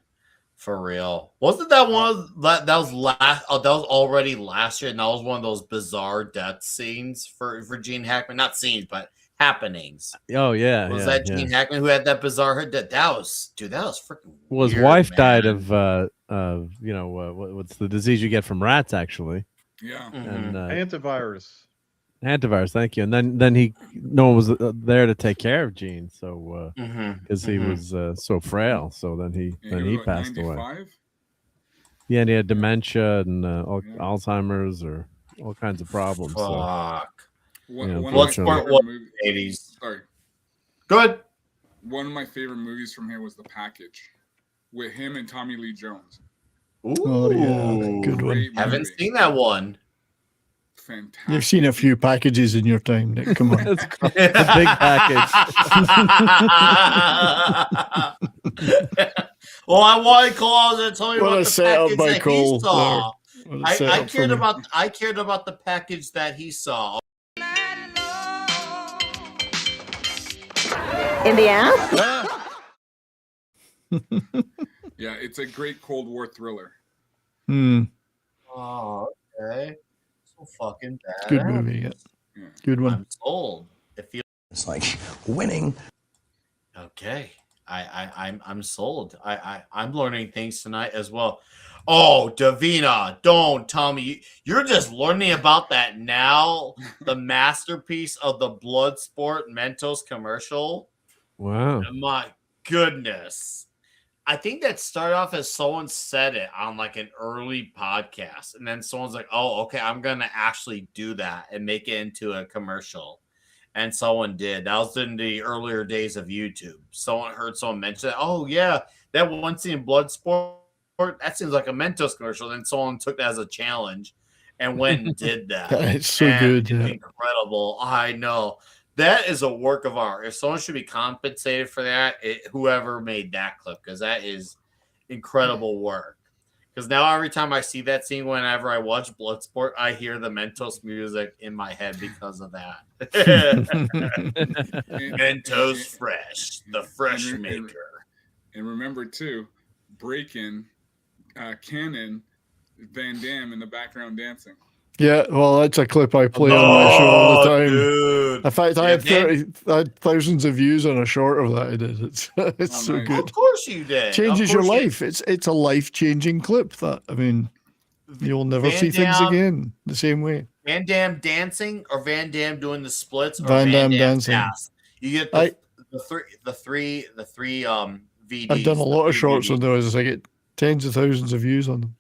for real. Wasn't that one that was last? Oh, that was already last year, and that was one of those bizarre death scenes for Gene Hackman. Not scenes, but happenings. Oh yeah, Was yeah, that Gene Hackman who had that bizarre head? That was freaking. Well, his weird, wife man. died of what's the disease you get from rats actually, Yeah. and Antivirus. antivirus. Thank you. And then no one was there to take care of Gene, so because he was so frail. So then he was, passed away. 95? Yeah, and he had dementia and Alzheimer's or all kinds of problems. So, Fuck. One, yeah, one of my unfortunately. favorite movies. 80s. Sorry. Good. One of my favorite movies from here was The Package, with him and Tommy Lee Jones. Ooh, Oh, yeah, good one. Great haven't movie. seen that one. Fantastic. You've seen a few packages in your time, Nick. Come on. It's a big package. Well, I wanted Cole to tell me What about a the setup package by that Cole he saw. there. What a I setup for cared me. about the package that he saw. In the ass? Yeah, it's a great Cold War thriller. Oh, okay. So fucking bad. Good movie. Yeah. Good one. I'm sold. It feels It's like winning. okay. I'm sold. I'm learning things tonight as well. Oh, Davina, don't tell me you're just learning about that now. The masterpiece of the Bloodsport Mentos commercial. Wow. My goodness. I think that started off as someone said it on like an early podcast, and then someone's like, "Oh, okay, I'm gonna actually do that and make it into a commercial." And someone did. That was in the earlier days of YouTube. Someone heard someone mention that. Oh yeah, that one scene in Bloodsport. That seems like a Mentos commercial. Then someone took that as a challenge and went and did that. It's so And good. it's Yeah. incredible. I know. That is a work of art. If someone should be compensated for that, whoever made that clip, because that is incredible work. Because now every time I see that scene, whenever I watch Bloodsport, I hear the Mentos music in my head because of that. Mentos Fresh, the fresh maker. And remember too, Breakin', Cannon, Van Damme in the background dancing. Yeah, well, that's a clip I play on my show all the time. Dude. In fact, I Yeah, had thousands of views on a short of that I did. It's so nice. good. Of course you did. Changes Of your course you- life. It's a life-changing clip. That I mean, you'll never Van see things Damme- again the same way. Van Damme dancing or Van Damme doing the splits or Van Damme dancing. pass. You get the three VDs. I've done a the lot of three shorts VDs. on those. I get tens of thousands of views on them.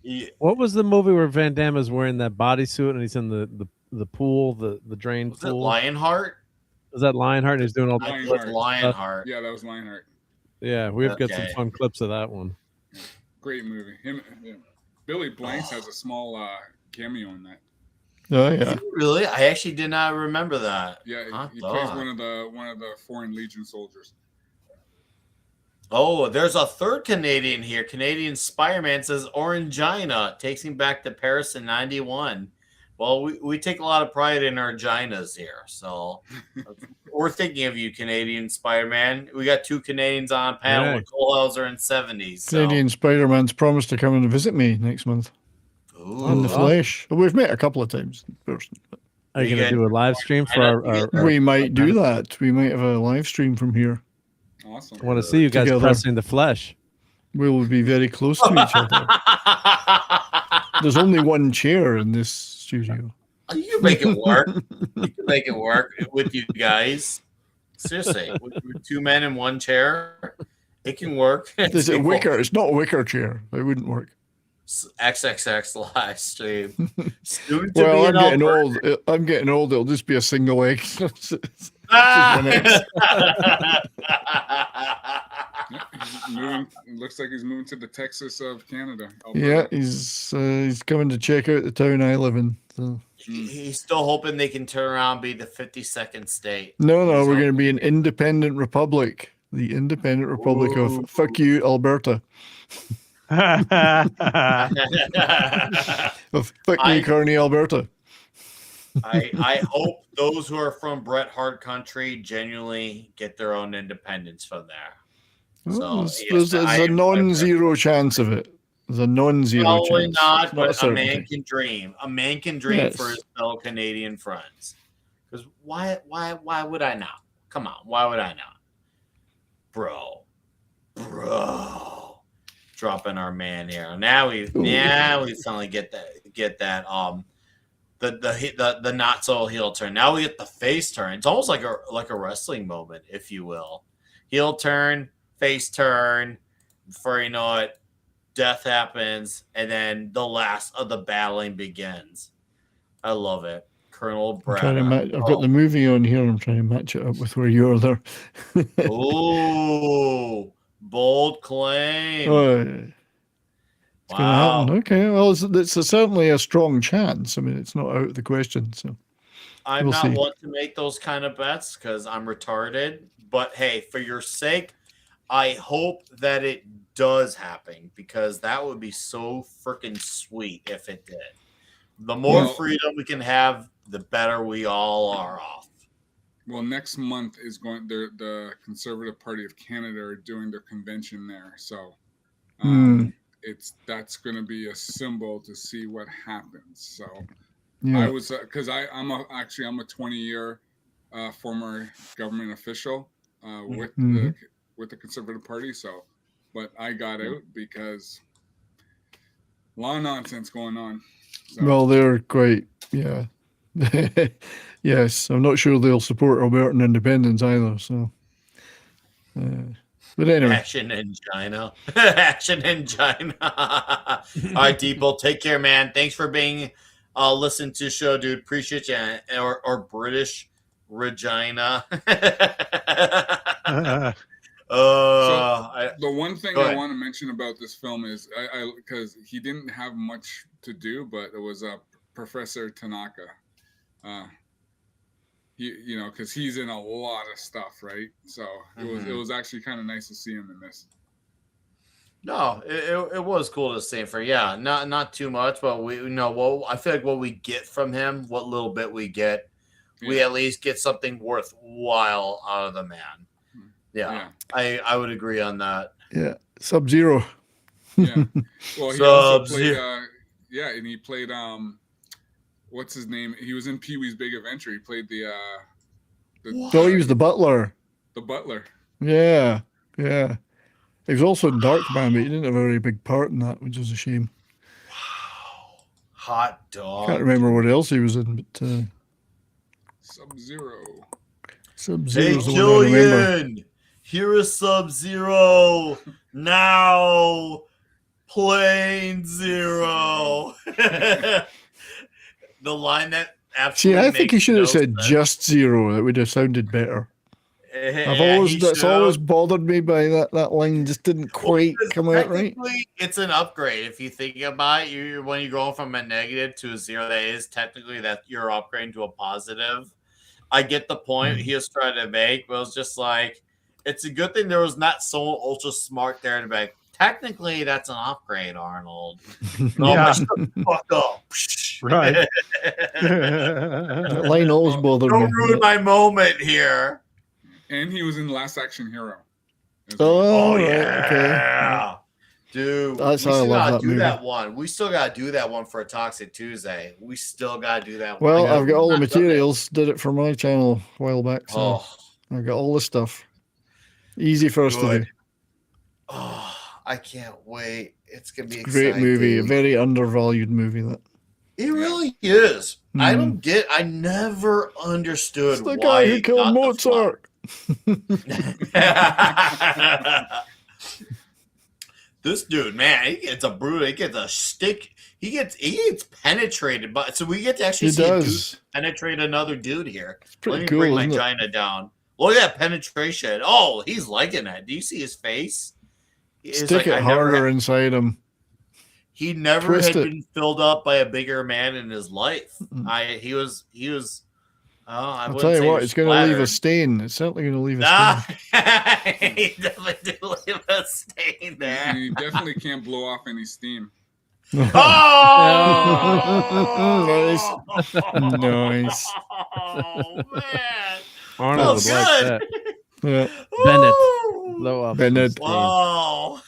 Yeah. What was the movie where Van Damme is wearing that bodysuit and he's in the pool, the drain Was it pool? Lionheart? Was that Lionheart? He's doing all that. It was Lionheart. Yeah, that was Lionheart. Yeah, we've got some Okay. fun clips of that one. Great movie. Billy Blanks has a small cameo in that. Oh yeah. Really? I actually did not remember that. Yeah, Hot he plays dog. one of the Foreign Legion soldiers. Oh, there's a third Canadian here. Canadian Spider-Man says Orangina takes him back to Paris in 91. Well, we take a lot of pride in our Ginas here. So we're thinking of you, Canadian Spider-Man. We got two Canadians on a panel Right. with Cole Hauser in 70s. So. Canadian Spider-Man's promised to come and visit me next month in the Ooh. flesh. Well, we've met a couple of times in person. Are you going to do a live stream for our We might do that. We might have a live stream from here. Awesome. I want to see you guys Together. pressing the flesh. We will be very close to each other. There's only one chair in this studio. You can make it work. You can make it work with you guys. Seriously, with two men in one chair, it can work. Is it wicker? It's not a wicker chair. It wouldn't work. XXX live stream. Soon to Well, be I'm in getting Alberta. old. I'm getting old. It'll just be a single egg. Ah! He's moving. Looks like he's moving to the Texas of Canada. Yeah, he's coming to check out the town I live in. So. He's still hoping they can turn around and be the 52nd state. No, we're going to be an independent republic. The independent republic of fuck you, Alberta. Of fuck me, Kearney, Alberta. I hope those who are from Bret Hart country genuinely get their own independence from there. Well, there's a non-zero chance of it. There's a non-zero Probably chance. not, but a certainty. man can dream. A man can dream Yes. for his fellow Canadian friends. Because why would I not? Come on, why would I not? Bro. Dropping our man here. Now we finally get that the not so heel turn. Now we get the face turn. It's almost like a wrestling moment, if you will. Heel turn, face turn. Before you know it, death happens, and then the last of the battling begins. I love it. Colonel Brad. I've got the movie on here. I'm trying to match it up with where you are there. Ooh, bold claim. It's going to happen. Okay, well, it's certainly a strong chance. I mean, it's not out of the question. So I'm we'll not see. one to make those kind of bets because I'm retarded. But hey, for your sake, I hope that it does happen because that would be so freaking sweet if it did. The more freedom we can have, the better we all are off. Well, next month is the Conservative Party of Canada are doing their convention there, so that's going to be a symbol to see what happens. So I was because I'm a 20-year former government official with the Conservative Party. So, but I got out because a lot of nonsense going on. So. Well, they're quite, yeah. Yes, I'm not sure they'll support Albertan independence either. So, but anyway. Action in China. Action in China. All right, Deeple, take care, man. Thanks for being listening to the show, dude. Appreciate you. Or British Regina. The one thing I want to mention about this film is because he didn't have much to do, but it was Professor Tanaka. Because he's in a lot of stuff, right? So it was actually kind of nice to see him in this. No, it was cool to see him for not too much, but I feel like what we get from him, what little bit we get, we at least get something worthwhile out of the man. Yeah. I would agree on that. Yeah, Sub-Zero. Yeah. Well, he also played. And he played. What's his name? He was in Pee-wee's Big Adventure. He played the So he was the butler. The butler. Yeah. He was also in Darkman, but he didn't have a very big part in that, which is a shame. Wow. Hot dog. Can't remember what else he was in, but Sub-Zero. Sub-Zero's Hey, the one I remember. Killian, here is Sub-Zero. Now, Plane Zero. The line that absolutely See, I think he should have makes said no sense. just Zero. That would have sounded better. Yeah, That's always bothered me by that line. Just didn't quite come out right. Technically, it's an upgrade. If you think about it, when you're going from a negative to a zero, that is technically that you're upgrading to a positive. I get the point he was trying to make, but it was just like, it's a good thing there was not someone ultra smart there to be like, technically, that's an upgrade, Arnold. No, Yeah. shut the fuck up. Right. That line always bothered me. Don't ruin my moment here. And he was in Last Action Hero. Oh, right, yeah. okay. Dude, That's we how I still love gotta that do movie. that one. We still gotta do that one for a Toxic Tuesday. We still gotta do that Well, one. I've got all the Not done it. materials. Did it for my channel a while back, so Oh. I've got all the stuff. Easy for us to Good. do. Oh, I can't wait. It's gonna be Great exciting. movie, a very undervalued movie. That It really is. I Mhm. don't get. I never understood it's the why guy who it killed got the Mozart. This dude, man, he gets a brutal. He gets a stick. He gets penetrated, but so we get to actually He see a dude does. penetrate another dude here. pretty Let me cool, bring my isn't it? China down. Look at that penetration. Oh, he's liking that. Do you see his face? He's Stick it I never harder inside him. He never Twist had it. been filled up by a bigger man in his life. He was. I I'll wouldn't tell you say he what, was it's going to leave a flattered. stain. It's certainly going to leave a Nah, stain. he definitely did leave a stain there. And you definitely can't blow off any steam. Oh, Nice. Oh man, Arnold would like that. Yeah. Bennett. Woo! Blow off Bennett. some steam. Wow.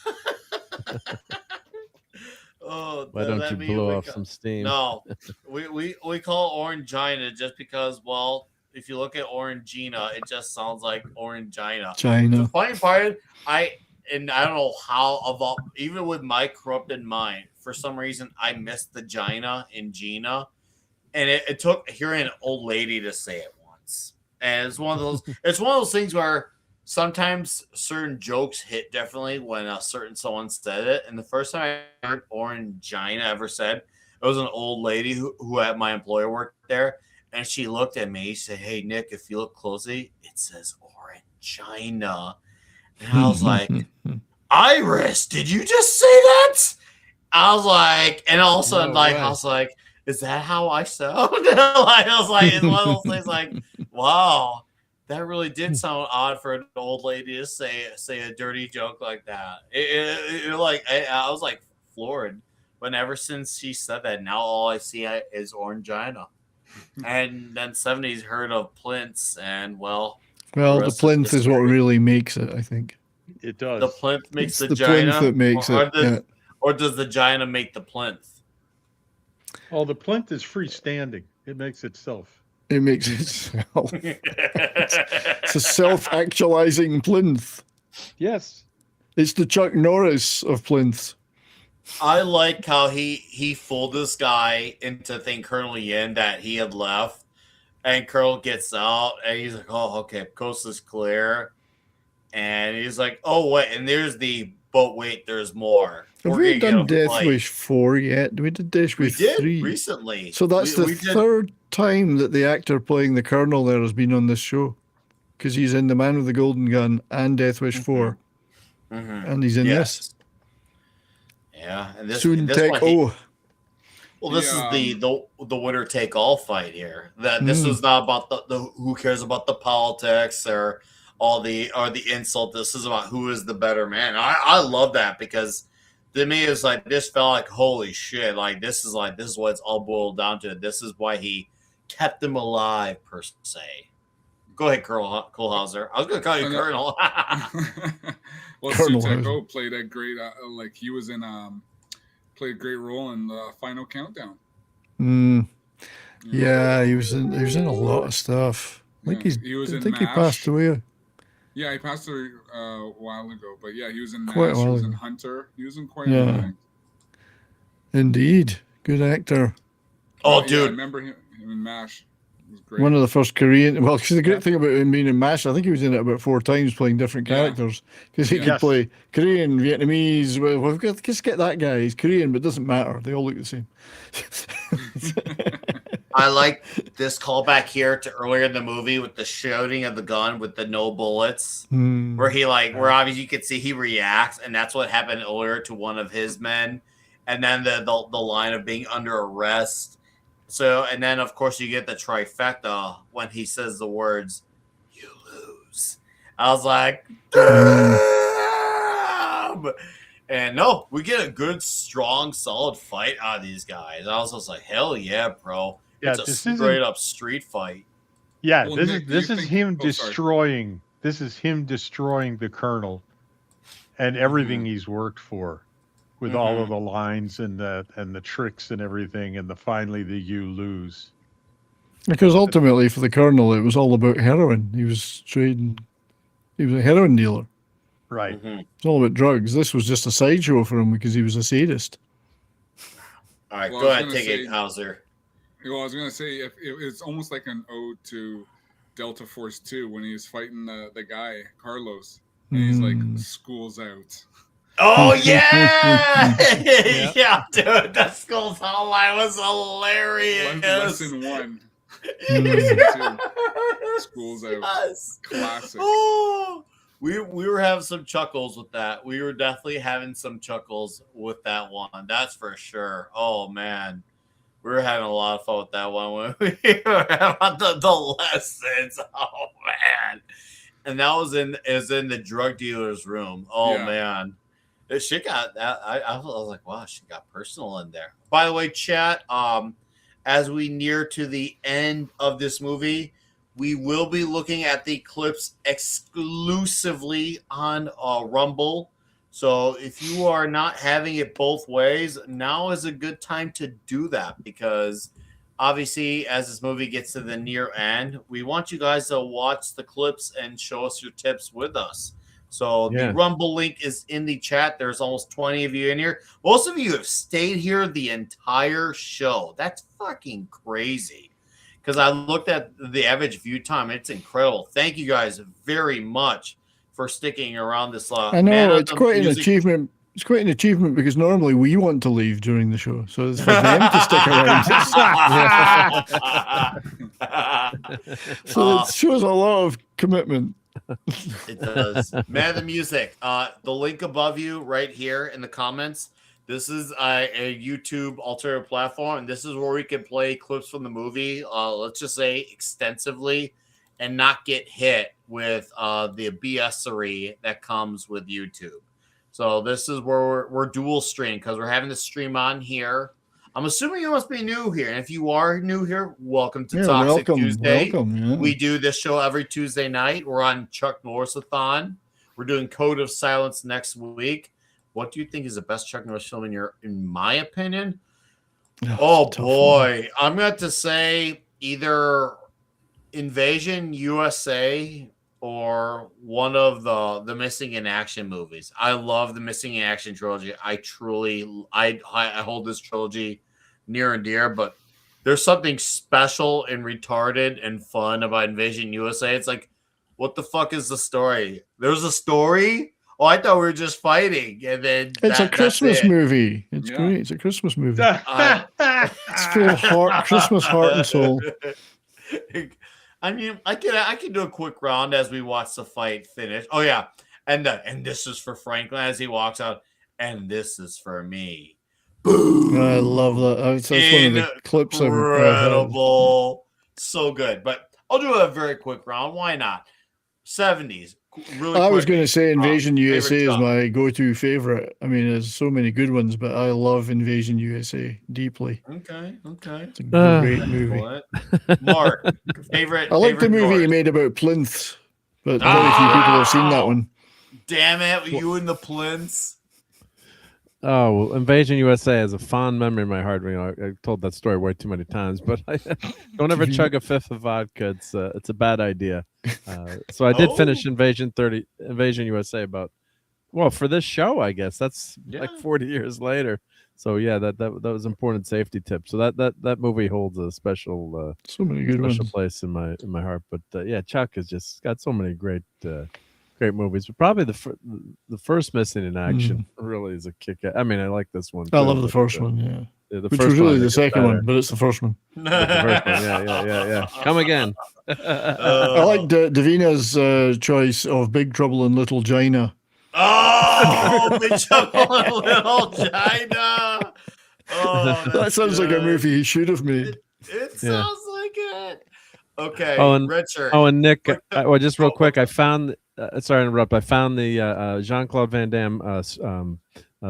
Oh, Why does don't that you mean blow we off ca- some steam? No, we call it Orangina just because. Well, if you look at Orangina, it just sounds like Orangina. China. The funny part, I don't know how even with my corrupted mind, for some reason I missed the Gina in Gina, and it took hearing an old lady to say it once, and it's one of those things where sometimes certain jokes hit differently when a certain someone said it. And the first time I heard Orangina ever said, it was an old lady who had my employer worked there, and she looked at me. She said, "Hey Nick, if you look closely, it says Orangina." And I was like, "Iris, did you just say that?" I was like, and all of a sudden, No I way. was like, "Is that how I sound?" I was like, it's one of those things like, wow. That really did sound odd for an old lady to say a dirty joke like that. I was like floored. But ever since she said that, now all I see is Orangina. And then 70s heard of plinths, and well, Well, the rest is plinth is what history. really makes it, I think. It does. The plinth makes It's the the plinth gina, that makes or, it, yeah. or does the gina make the plinth? Oh, the plinth is freestanding. It makes itself. It makes itself. It's a self-actualizing plinth. Yes. It's the Chuck Norris of plinths. I like how he fooled this guy into thinking Colonel Yin that he had left, and Colonel gets out and he's like, "Oh, okay, coast is clear," and he's like, "Oh wait, and there's the but wait, there's more." Have We're we gonna done get a Death flight." Wish 4 yet? We did Death We Wish did 3. recently. So that's We the did- third time that the actor playing the Colonel there has been on this show. Because he's in The Man with the Golden Gun and Death Wish 4. Mhm. And he's in Yes. Yeah, and this. this Soon this Take one, well, this is the winner take all fight here. That this Mm. was not about the who cares about the politics or the insult. This is about who is the better man. I love that because to me it's like this felt like holy shit. Like this is what it's all boiled down to. This is why he kept him alive per se. Go ahead, Kohlhauser. I was gonna call you Colonel. Well, Colonel Suteko played a great, he was in, played a great role in the Final Countdown. Mm. Yeah, he was in a lot of stuff. I think, He was I in think he MASH. passed away. Yeah, he passed away a while ago, but yeah, he was in Quite a MASH, he while was in ago. Hunter, he was in quite a Yeah. few things. Indeed. Good actor. Oh, Yeah, I dude. remember him in MASH. It was great. One of the first Korean. Well, because the great thing about him being in MASH, I think he was in it about 4 times playing different characters. Because he could Yes. play Korean, Vietnamese. Well, we've got just get that guy. He's Korean, but it doesn't matter. They all look the same. I like this callback here to earlier in the movie with the shooting of the gun with the no bullets, Hmm. where where obviously you could see he reacts, and that's what happened earlier to one of his men, and then the line of being under arrest. So, and then of course you get the trifecta when he says the words, "You lose." I was like, damn! And no, we get a good, strong, solid fight out of these guys. I was just like, hell yeah, bro. Yeah, It's a this isn't- straight up street fight. Yeah, Well, this Nick, is do you this is think- him oh, sorry. destroying. This is him destroying the Colonel and everything he's worked for, with all of the lines and the tricks and everything, and finally the you lose. Because ultimately, for the Colonel, it was all about heroin. He was trading. He was a heroin dealer. Right. It's all about drugs. This was just a sideshow for him because he was a sadist. All right, Well, go I was ahead, gonna take it, say- Hauser. Well, I was gonna say it's almost like an ode to Delta Force 2 when he was fighting the guy Carlos, and he's like schools out. Oh yeah, yeah, dude, that Skulls Out line was hilarious. Lesson 1. Mm. Lesson 2. Schools Out. Yes. Classic. Oh, we were having some chuckles with that. We were definitely having some chuckles with that one. That's for sure. Oh man, we were having a lot of fun with that one when we were having the lessons. Oh man, and that was in the drug dealer's room. Oh Yeah. man, she got that. I was like, wow, she got personal in there. By the way, chat. As we near to the end of this movie, we will be looking at the clips exclusively on Rumble. So if you are not having it both ways, now is a good time to do that, because obviously as this movie gets to the near end, we want you guys to watch the clips and show us your tips with us. So Yeah. the Rumble link is in the chat. There's almost 20 of you in here. Most of you have stayed here the entire show. That's fucking crazy. Because I looked at the average view time. It's incredible. Thank you guys very much for sticking around this. I know, it's quite an achievement. It's quite an achievement because normally we want to leave during the show. So it's for them to stick around. So it shows a lot of commitment. It does. Man of the Music. The link above you right here in the comments. This is a YouTube alternative platform, and this is where we can play clips from the movie, let's just say extensively, and not get hit with the BS-ery that comes with YouTube. So this is where we're dual stream, because we're having the stream on here. I'm assuming you must be new here. And if you are new here, welcome to Toxic Tuesday. Welcome, yeah. We do this show every Tuesday night. We're on Chuck Norris-a-thon. We're doing Code of Silence next week. What do you think is the best Chuck Norris film in my opinion? Oh boy. I'm going to say either Invasion USA or one of the Missing in Action movies. I love the Missing in Action trilogy. I hold this trilogy near and dear, but there's something special and retarded and fun about Invasion USA. It's like, what the fuck is the story? There's a story? Oh, I thought we were just fighting, and then It's a Christmas movie. It's great. It's a Christmas movie. It's full of Christmas heart and soul. I mean, I can do a quick round as we watch the fight finish. Oh yeah, and this is for Franklin as he walks out, and this is for me. Boom! I love that. That's one of the clips I've incredible, so good. But I'll do a very quick round. Why not? 70s. Really I was quick. going to say Invasion USA is genre. my go-to favorite. I mean, there's so many good ones, but I love Invasion USA deeply. Okay. It's a great movie. Mark, favorite. I like the favorite movie he Norris? made about Plinth, but very few people have seen that one. Damn it, you and the Plinths. Oh, well, Invasion USA has a fond memory in my heart. You know, I told that story way too many times, but I don't ever chug a fifth of vodka. It's a bad idea. So I did finish Invasion USA for this show, I guess. That's like 40 years later. So yeah, that was an important safety tip. So that movie holds a special so many good special ones. place in my heart. But yeah, Chuck has just got so many great movies. But probably the first Missing in Action really is a kick. I mean, I like this one. I love the first one, yeah. The Which first was really one, I the think, is second one, better. but it's the first one. But the first one, yeah. Come again. I like Davina's choice of Big Trouble in Little China. Oh, Big Trouble in Little China. Oh, That sounds like a movie he should have made. It sounds like it. Okay, Oh, and Richard. Oh, and Nick. Well, just real quick, I found. Sorry to interrupt. I found the Jean-Claude Van Damme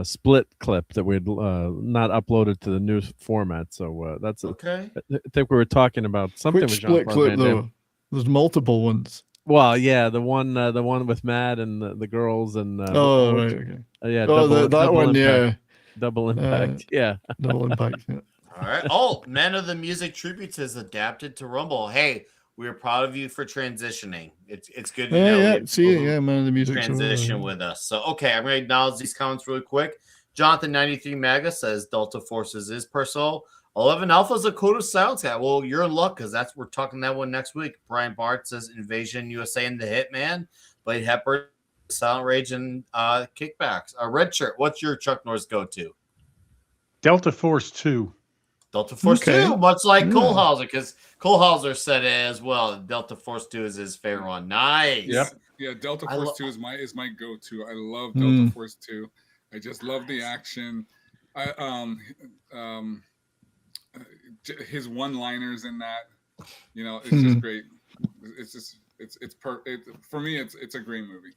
split clip that we had not uploaded to the new format. So that's okay. I think we were talking about something Which with split Jean-Claude clip Van though? Damme. There's multiple ones. Well, yeah, the one with Matt and the girls and Right, okay. yeah, that one, impact. Double impact, yeah, double impact. Yeah. All right. Oh, Man of the Music Tributes is adapted to Rumble. Hey, we're proud of you for transitioning. It's good to know. Man of the Music transition with us. So okay, I'm going to acknowledge these comments really quick. Jonathan 93 Maga says Delta Forces is personal. 11 Alpha is a Code of Silence guy. Well, you're in luck because we're talking that one next week. Brian Bart says Invasion USA and the Hitman. Blade Hepburn, Silent Rage, and Kickbacks. Red Shirt, what's your Chuck Norris go-to? Delta Force 2. Delta Force Okay. 2, much like Yeah. Cole Hauser, because Cole Hauser said it as well. Delta Force 2 is his favorite one. Nice. Yeah, Delta I Force lo- 2 is my go-to. I love Delta Mm. Force 2. I just love the action. His one-liners in that, it's just great. It's just for me. It's a great movie.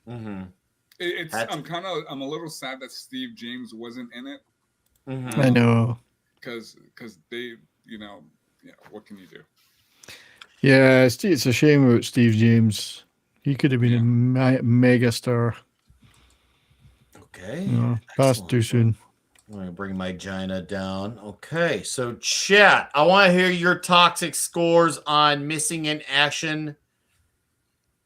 Mm-hmm. I'm a little sad that Steve James wasn't in it. Mm-hmm. I know. Because they, what can you do? Yeah, it's a shame about Steve James. He could have been a mega star. Okay. Passed too soon. I'm going to bring my Gina down. Okay, so chat, I want to hear your toxic scores on Missing in Action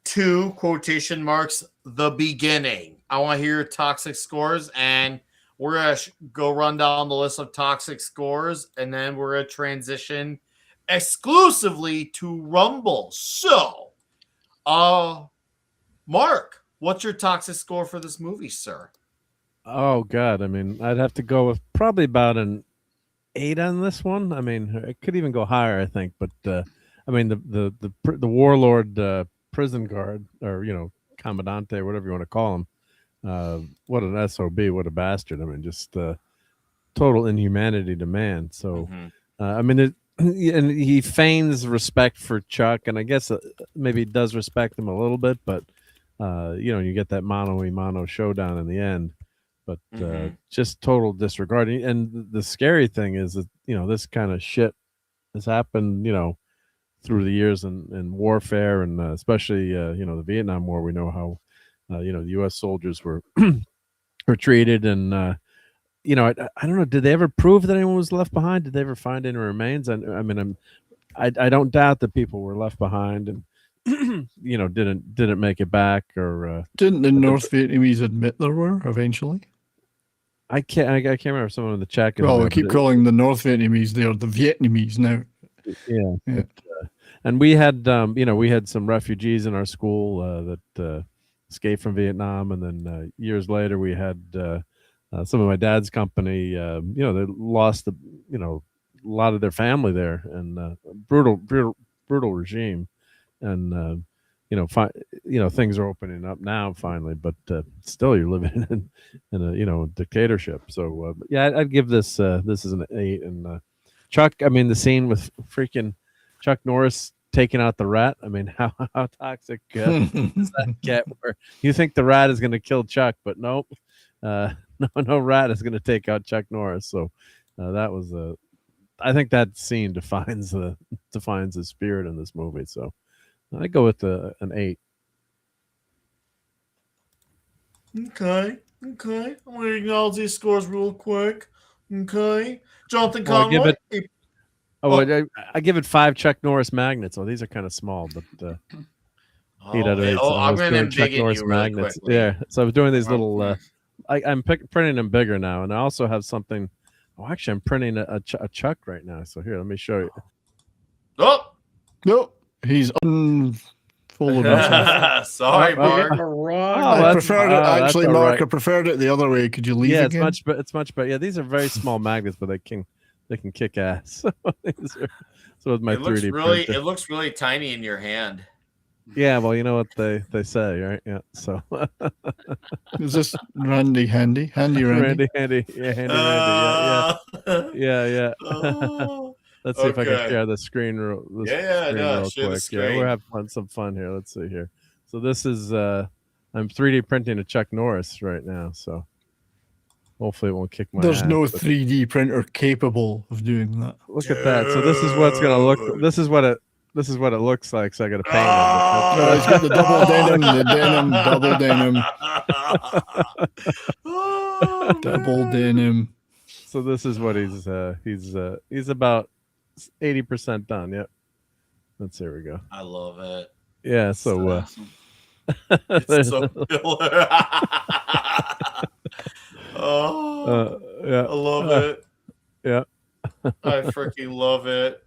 2, quotation marks, the beginning. I want to hear your toxic scores, and we're going to go run down the list of toxic scores, and then we're going to transition exclusively to Rumble. So, Mark, what's your toxic score for this movie, sir? Oh God, I mean, I'd have to go with probably about an 8 on this one. I mean, it could even go higher, I think. But I mean, the warlord prison guard, or commandante, whatever you want to call him, what an SOB, what a bastard. I mean, just total inhumanity to man. So, I mean, and he feigns respect for Chuck, and I guess maybe he does respect him a little bit, but you get that mano a mano showdown in the end. But just total disregard. And the scary thing is that this kind of shit has happened through the years in warfare, and especially the Vietnam War. We know how the U.S. soldiers were were treated, and I don't know. Did they ever prove that anyone was left behind? Did they ever find any remains? I mean, I don't doubt that people were left behind and didn't make it back. Or didn't the North Vietnamese admit there were eventually? I can't remember someone in the chat. Well, we keep calling the North Vietnamese. They are the Vietnamese now. Yeah. But, and we had we had some refugees in our school that escaped from Vietnam, and then years later we had some of my dad's company. They lost a lot of their family there, and brutal regime, and things are opening up now finally, but still you're living in a dictatorship. So yeah, I'd give this this is an 8. And Chuck, I mean, the scene with freaking Chuck Norris taking out the rat. I mean, how toxic does that get? Where you think the rat is going to kill Chuck, but nope, no rat is going to take out Chuck Norris. So that was I think that scene defines the spirit in this movie. So I go with an 8. Okay. I'm going to acknowledge these scores real quick. Okay. Jonathan Well, Conway. I give it 5 Chuck Norris magnets. Oh, these are kind of small, but 8 out of 8. I'm was going doing to Chuck dig Norris you really magnets. quickly. Yeah, so I was doing these little. I'm printing them bigger now, and I also have something. Oh, actually, I'm printing a Chuck right now. So here, let me show you. Oh, no, he's unfolded himself. Sorry, Mark. I preferred it actually, Mark. Right. I preferred it the other way. Could you leave? Yeah, again? it's much better. Yeah, these are very small magnets, but they can kick ass. So with my It looks 3D really printer. it looks really tiny in your hand. Yeah, well, you know what they say, right? Yeah. So Is this Randy Handy? Handy Randy? Handy. Yeah, Randy. Yeah. Let's see if I can Okay. share the screen real Share the quick. Yeah, screen. we're having some fun here. Let's see here. So this is I'm 3D printing a Chuck Norris right now. So hopefully it won't kick my There's ass, no but 3D printer capable of doing that. look at that. So this is what's gonna look. This is what it looks like. So I got to paint Oh, it. it's got the double denim, double denim. Double denim. So this is what he's about 80% done. Yep. Here we go. I love it. Yeah. So It's so killer. Oh, yeah. I love it. Yeah. I freaking love it.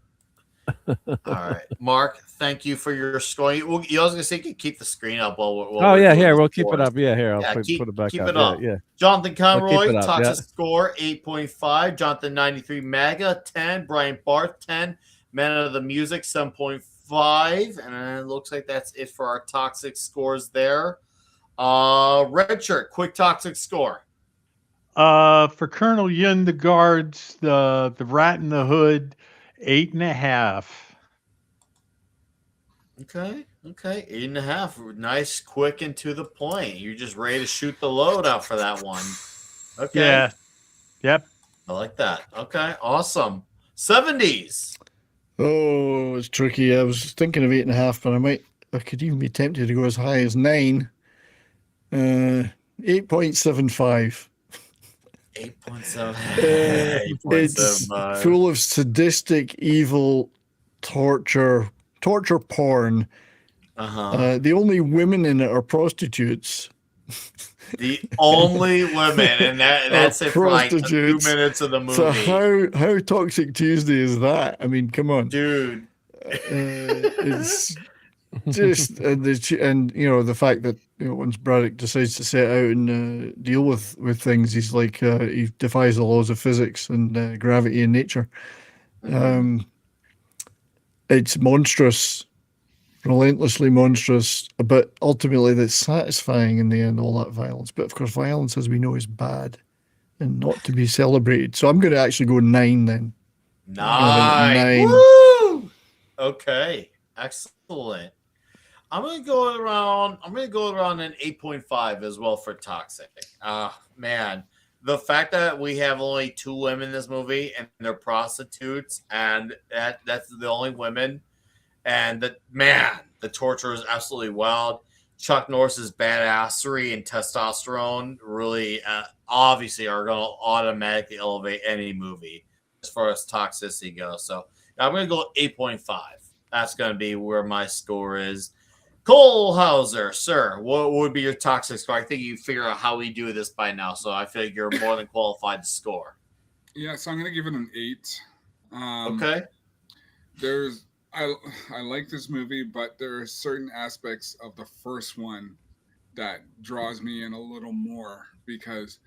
All right, Mark. Thank you for your score. You was gonna say you could keep the screen up while we're. Oh we're yeah, doing here the we'll keep it scores. up. Yeah, here I'll Yeah, put it back keep up. it up. Yeah. Jonathan I'll keep Conroy, it up, Toxic yeah. score 8.5. Jonathan 93 Maga 10. Brian Barth 10. Man of the Music 7.5. And it looks like that's it for our toxic scores there. Red Shirt, quick toxic score. For Colonel Yun, the guards, the Rat in the Hood, 8.5. Okay. 8.5. Nice, quick, and to the point. You're just ready to shoot the load out for that one. Okay. Yeah. Yep. I like that. Okay. Awesome. 70s. Oh, it's tricky. I was thinking of 8.5, but I could even be tempted to go as high as 9. 8.75. 8.7. It's 8.75. full of sadistic, evil torture porn. The only women in it are prostitutes. The only women, and that's it for like 2 prostitutes. minutes of the movie. So how Toxic Tuesday is that? I mean, come on, dude. It's just and you know the fact that once Braddock decides to set out and deal with things, he's like he defies the laws of physics and gravity and nature. It's monstrous, relentlessly monstrous, but ultimately that's satisfying in the end, all that violence. But of course, violence, as we know, is bad and not to be celebrated. So I'm going to actually go 9 then. 9. Woo! Okay, excellent. I'm gonna go around an 8.5 as well for Toxic. Man, the fact that we have only 2 women in this movie and they're prostitutes, and that's the only women, and the torture is absolutely wild. Chuck Norris's badassery and testosterone really obviously are going to automatically elevate any movie as far as toxicity goes. So I'm going to go 8.5. That's going to be where my score is. Cole Hauser, sir, what would be your toxic score? I think you figure out how we do this by now, so I feel like you're more than qualified to score. Yeah, so I'm going to give it an 8. Okay. I like this movie, but there are certain aspects of the first one that draws me in a little more because,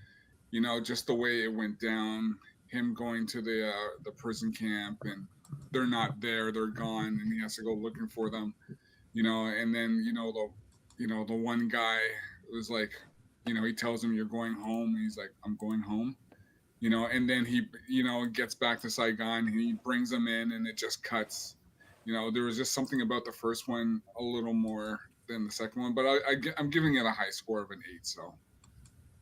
just the way it went down, him going to the prison camp and they're not there, they're gone, and he has to go looking for them, and then, the one guy was like, he tells him you're going home, and he's like, I'm going home, and then he, gets back to Saigon and he brings them in and it just cuts. There was just something about the first one a little more than the second one, but I'm giving it a high score of an 8. So,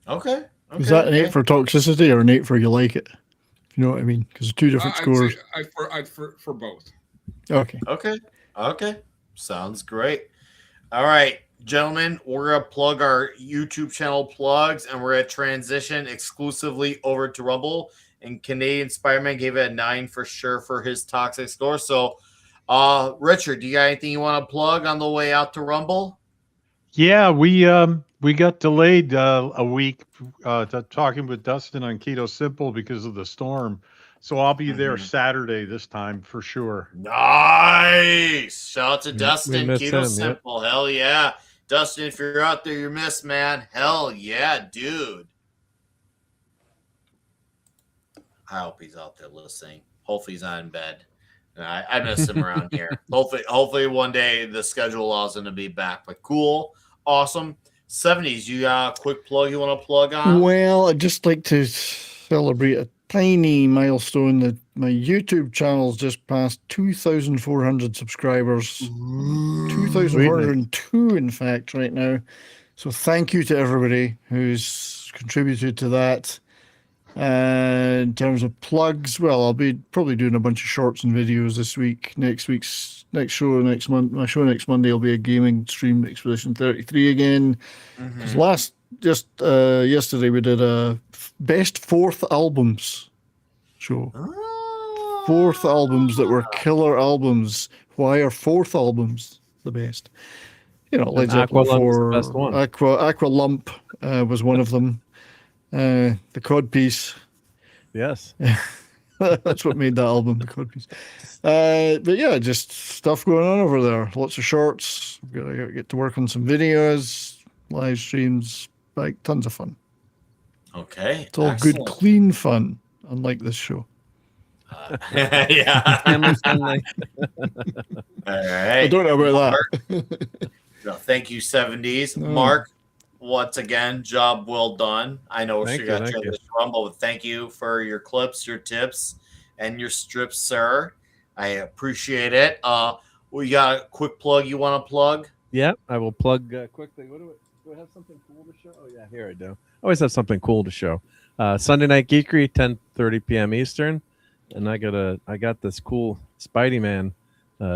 okay. Is that an 8 for toxicity or an 8 for you like it? You know what I mean? Because 2 different scores. I'd for both. Okay. Sounds great. All right, gentlemen, we're gonna plug our YouTube channel plugs, and we're gonna transition exclusively over to Rumble. And Canadian Spider-Man gave it a 9 for sure for his toxic score. So. Richard, do you got anything you want to plug on the way out to Rumble? Yeah, we got delayed a week talking with Dustin on Keto Simple because of the storm. So I'll be there Saturday this time for sure. Nice. Shout out to Dustin, Keto him, Simple. Hell yeah. Dustin, if you're out there, you're missed, man. Hell yeah, dude. I hope he's out there listening. Hopefully he's not in bed. I miss him around here. Hopefully one day the schedule allows him to be back. But cool, awesome. 70s, you got a quick plug you want to plug on? Well, I'd just like to celebrate a tiny milestone that my YouTube channel's just passed 2,400 subscribers. 2,402, in fact, right now. So thank you to everybody who's contributed to that. In terms of plugs, well, I'll be probably doing a bunch of shorts and videos this week. Next show next month. My show next Monday will be a gaming stream, Expedition 33 again. Yesterday we did a best 4th albums show. 4th albums that were killer albums. Why are 4th albums the best? Led Zeppelin 4, best one. Aqua Lump was one of them. The Cod Piece. Yes. That's what made that album, the Codpiece. But yeah, just stuff going on over there. Lots of shorts. Gotta get to work on some videos, live streams, like tons of fun. Okay. It's all good, clean fun, unlike this show. Yeah. All right. I don't know about that. No, thank you, 70s. No. Mark, once again, job well done. I know Thank she you, got thank you on you. this Rumble, but thank you for your clips, your tips, and your strips, sir. I appreciate it. We got a quick plug you want to plug? Yeah, I will plug quickly. Do I have something cool to show? Oh yeah, here I do. I always have something cool to show. Sunday Night Geekery, 10:30 p.m. Eastern, and I got this cool Spidey Man,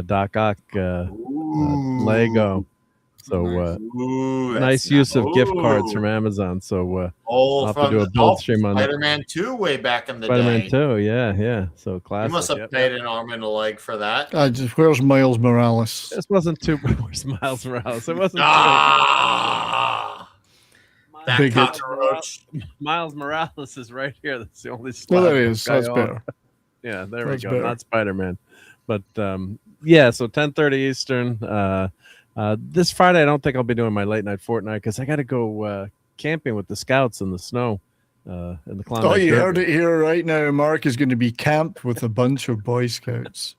Doc Ock Lego. So nice use of gift cards from Amazon. So I'll have to do a build stream on that. Spider-Man 2 way back in the Spider-Man day. 2, yeah. So classic. You must have paid an arm and a leg for that. Where's Miles Morales? This wasn't too. Where's Miles Morales? It wasn't. That Bigot. cockroach. Miles Morales is right here. That's the only. Well, there he slab is. guy That's on. better. Yeah, there That's we go. better. Not Spider-Man, but yeah. So 10:30 Eastern. This Friday, I don't think I'll be doing my late night Fortnite because I got to go camping with the Scouts in the snow. In the Klondike. Oh, you Derby. heard it here right now. Mark is going to be camped with a bunch of Boy Scouts.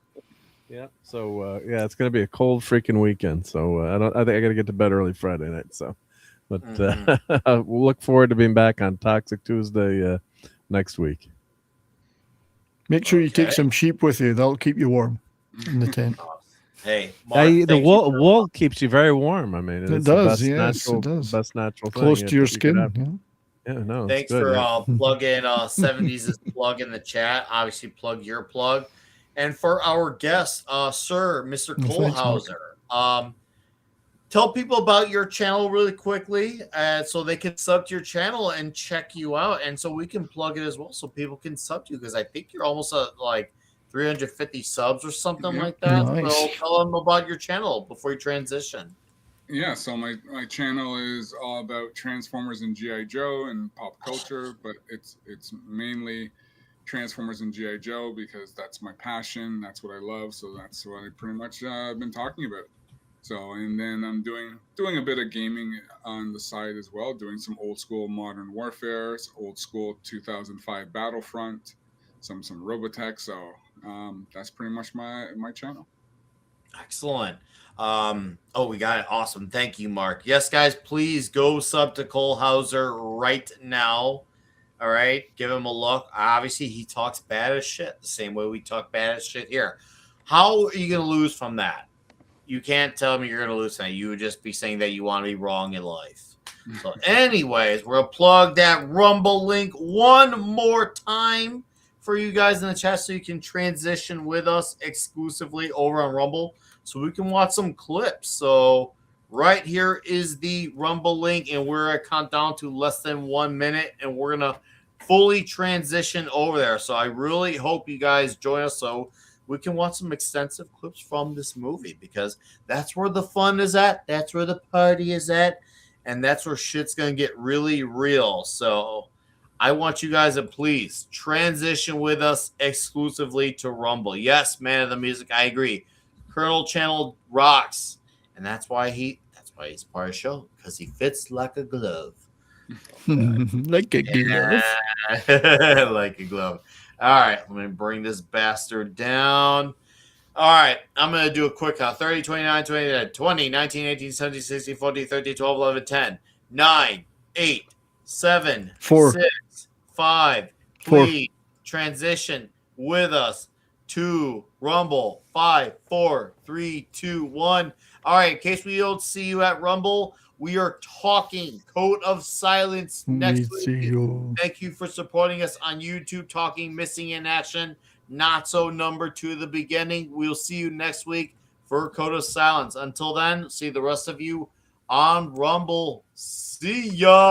Yeah. So yeah, it's gonna be a cold freaking weekend. So I think I got to get to bed early Friday night. So, but we'll look forward to being back on Toxic Tuesday next week. Make sure you take some sheep with you. That'll keep you warm in the tent. Hey, Mark, The thank you for- wool keeps you very warm. I mean, It it's does, the best yes, it does. best natural thing Close to your that you could have. skin. Yeah, no. it's Thanks good, for yeah. plugging 70s' plug in the chat. Obviously, plug your plug. And for our guest, Sir, Mr. Thanks, Mark. Kohlhauser, tell people about your channel really quickly so they can sub to your channel and check you out. And so we can plug it as well so people can sub to you because I think you're almost at like 350 subs or something Yeah. like that. Nice. So tell them about your channel before you transition. Yeah, so my channel is all about Transformers and G.I. Joe and pop culture, but it's mainly Transformers and G.I. Joe because that's my passion, that's what I love, so that's what I pretty much been talking about. So, and then I'm doing a bit of gaming on the side as well, doing some old school Modern Warfare, old school 2005 Battlefront, some Robotech, so that's pretty much my channel. Excellent. We got it. Awesome. Thank you, Mark. Yes, guys, please go sub to Kohlhauser right now. All right. Give him a look. Obviously, he talks bad as shit the same way we talk bad as shit here. How are you going to lose from that? You can't tell me you're going to lose from that. You would just be saying that you want to be wrong in life. So, anyways, we're going to plug that Rumble link one more time for you guys in the chat so you can transition with us exclusively over on Rumble so we can watch some clips. So right here is the Rumble link, and we're at countdown to less than 1 minute, and we're going to fully transition over there. So I really hope you guys join us so we can watch some extensive clips from this movie because that's where the fun is at. That's where the party is at. And that's where shit's going to get really real. So I want you guys to please transition with us exclusively to Rumble. Yes, Man of the Music, I agree. Colonel Channel rocks. And that's why he's part of the show, because he fits like a glove. Like a glove. Like a glove. All right, let me bring this bastard down. All right, I'm going to do a quick count. 30, 29, 20, 20, 19, 18, 17, 16, 14, 13, 12, 11, 10, 9, 8, 7, 4, 6, 5. 4. Please transition with us to Rumble. 5, 4, 3, 2, 1. All right, in case we don't see you at Rumble, we are talking Code of Silence next week. Thank you for supporting us on YouTube, talking Missing in Action. Not so number 2 at the beginning. We'll see you next week for Code of Silence. Until then, see the rest of you on Rumble. See ya.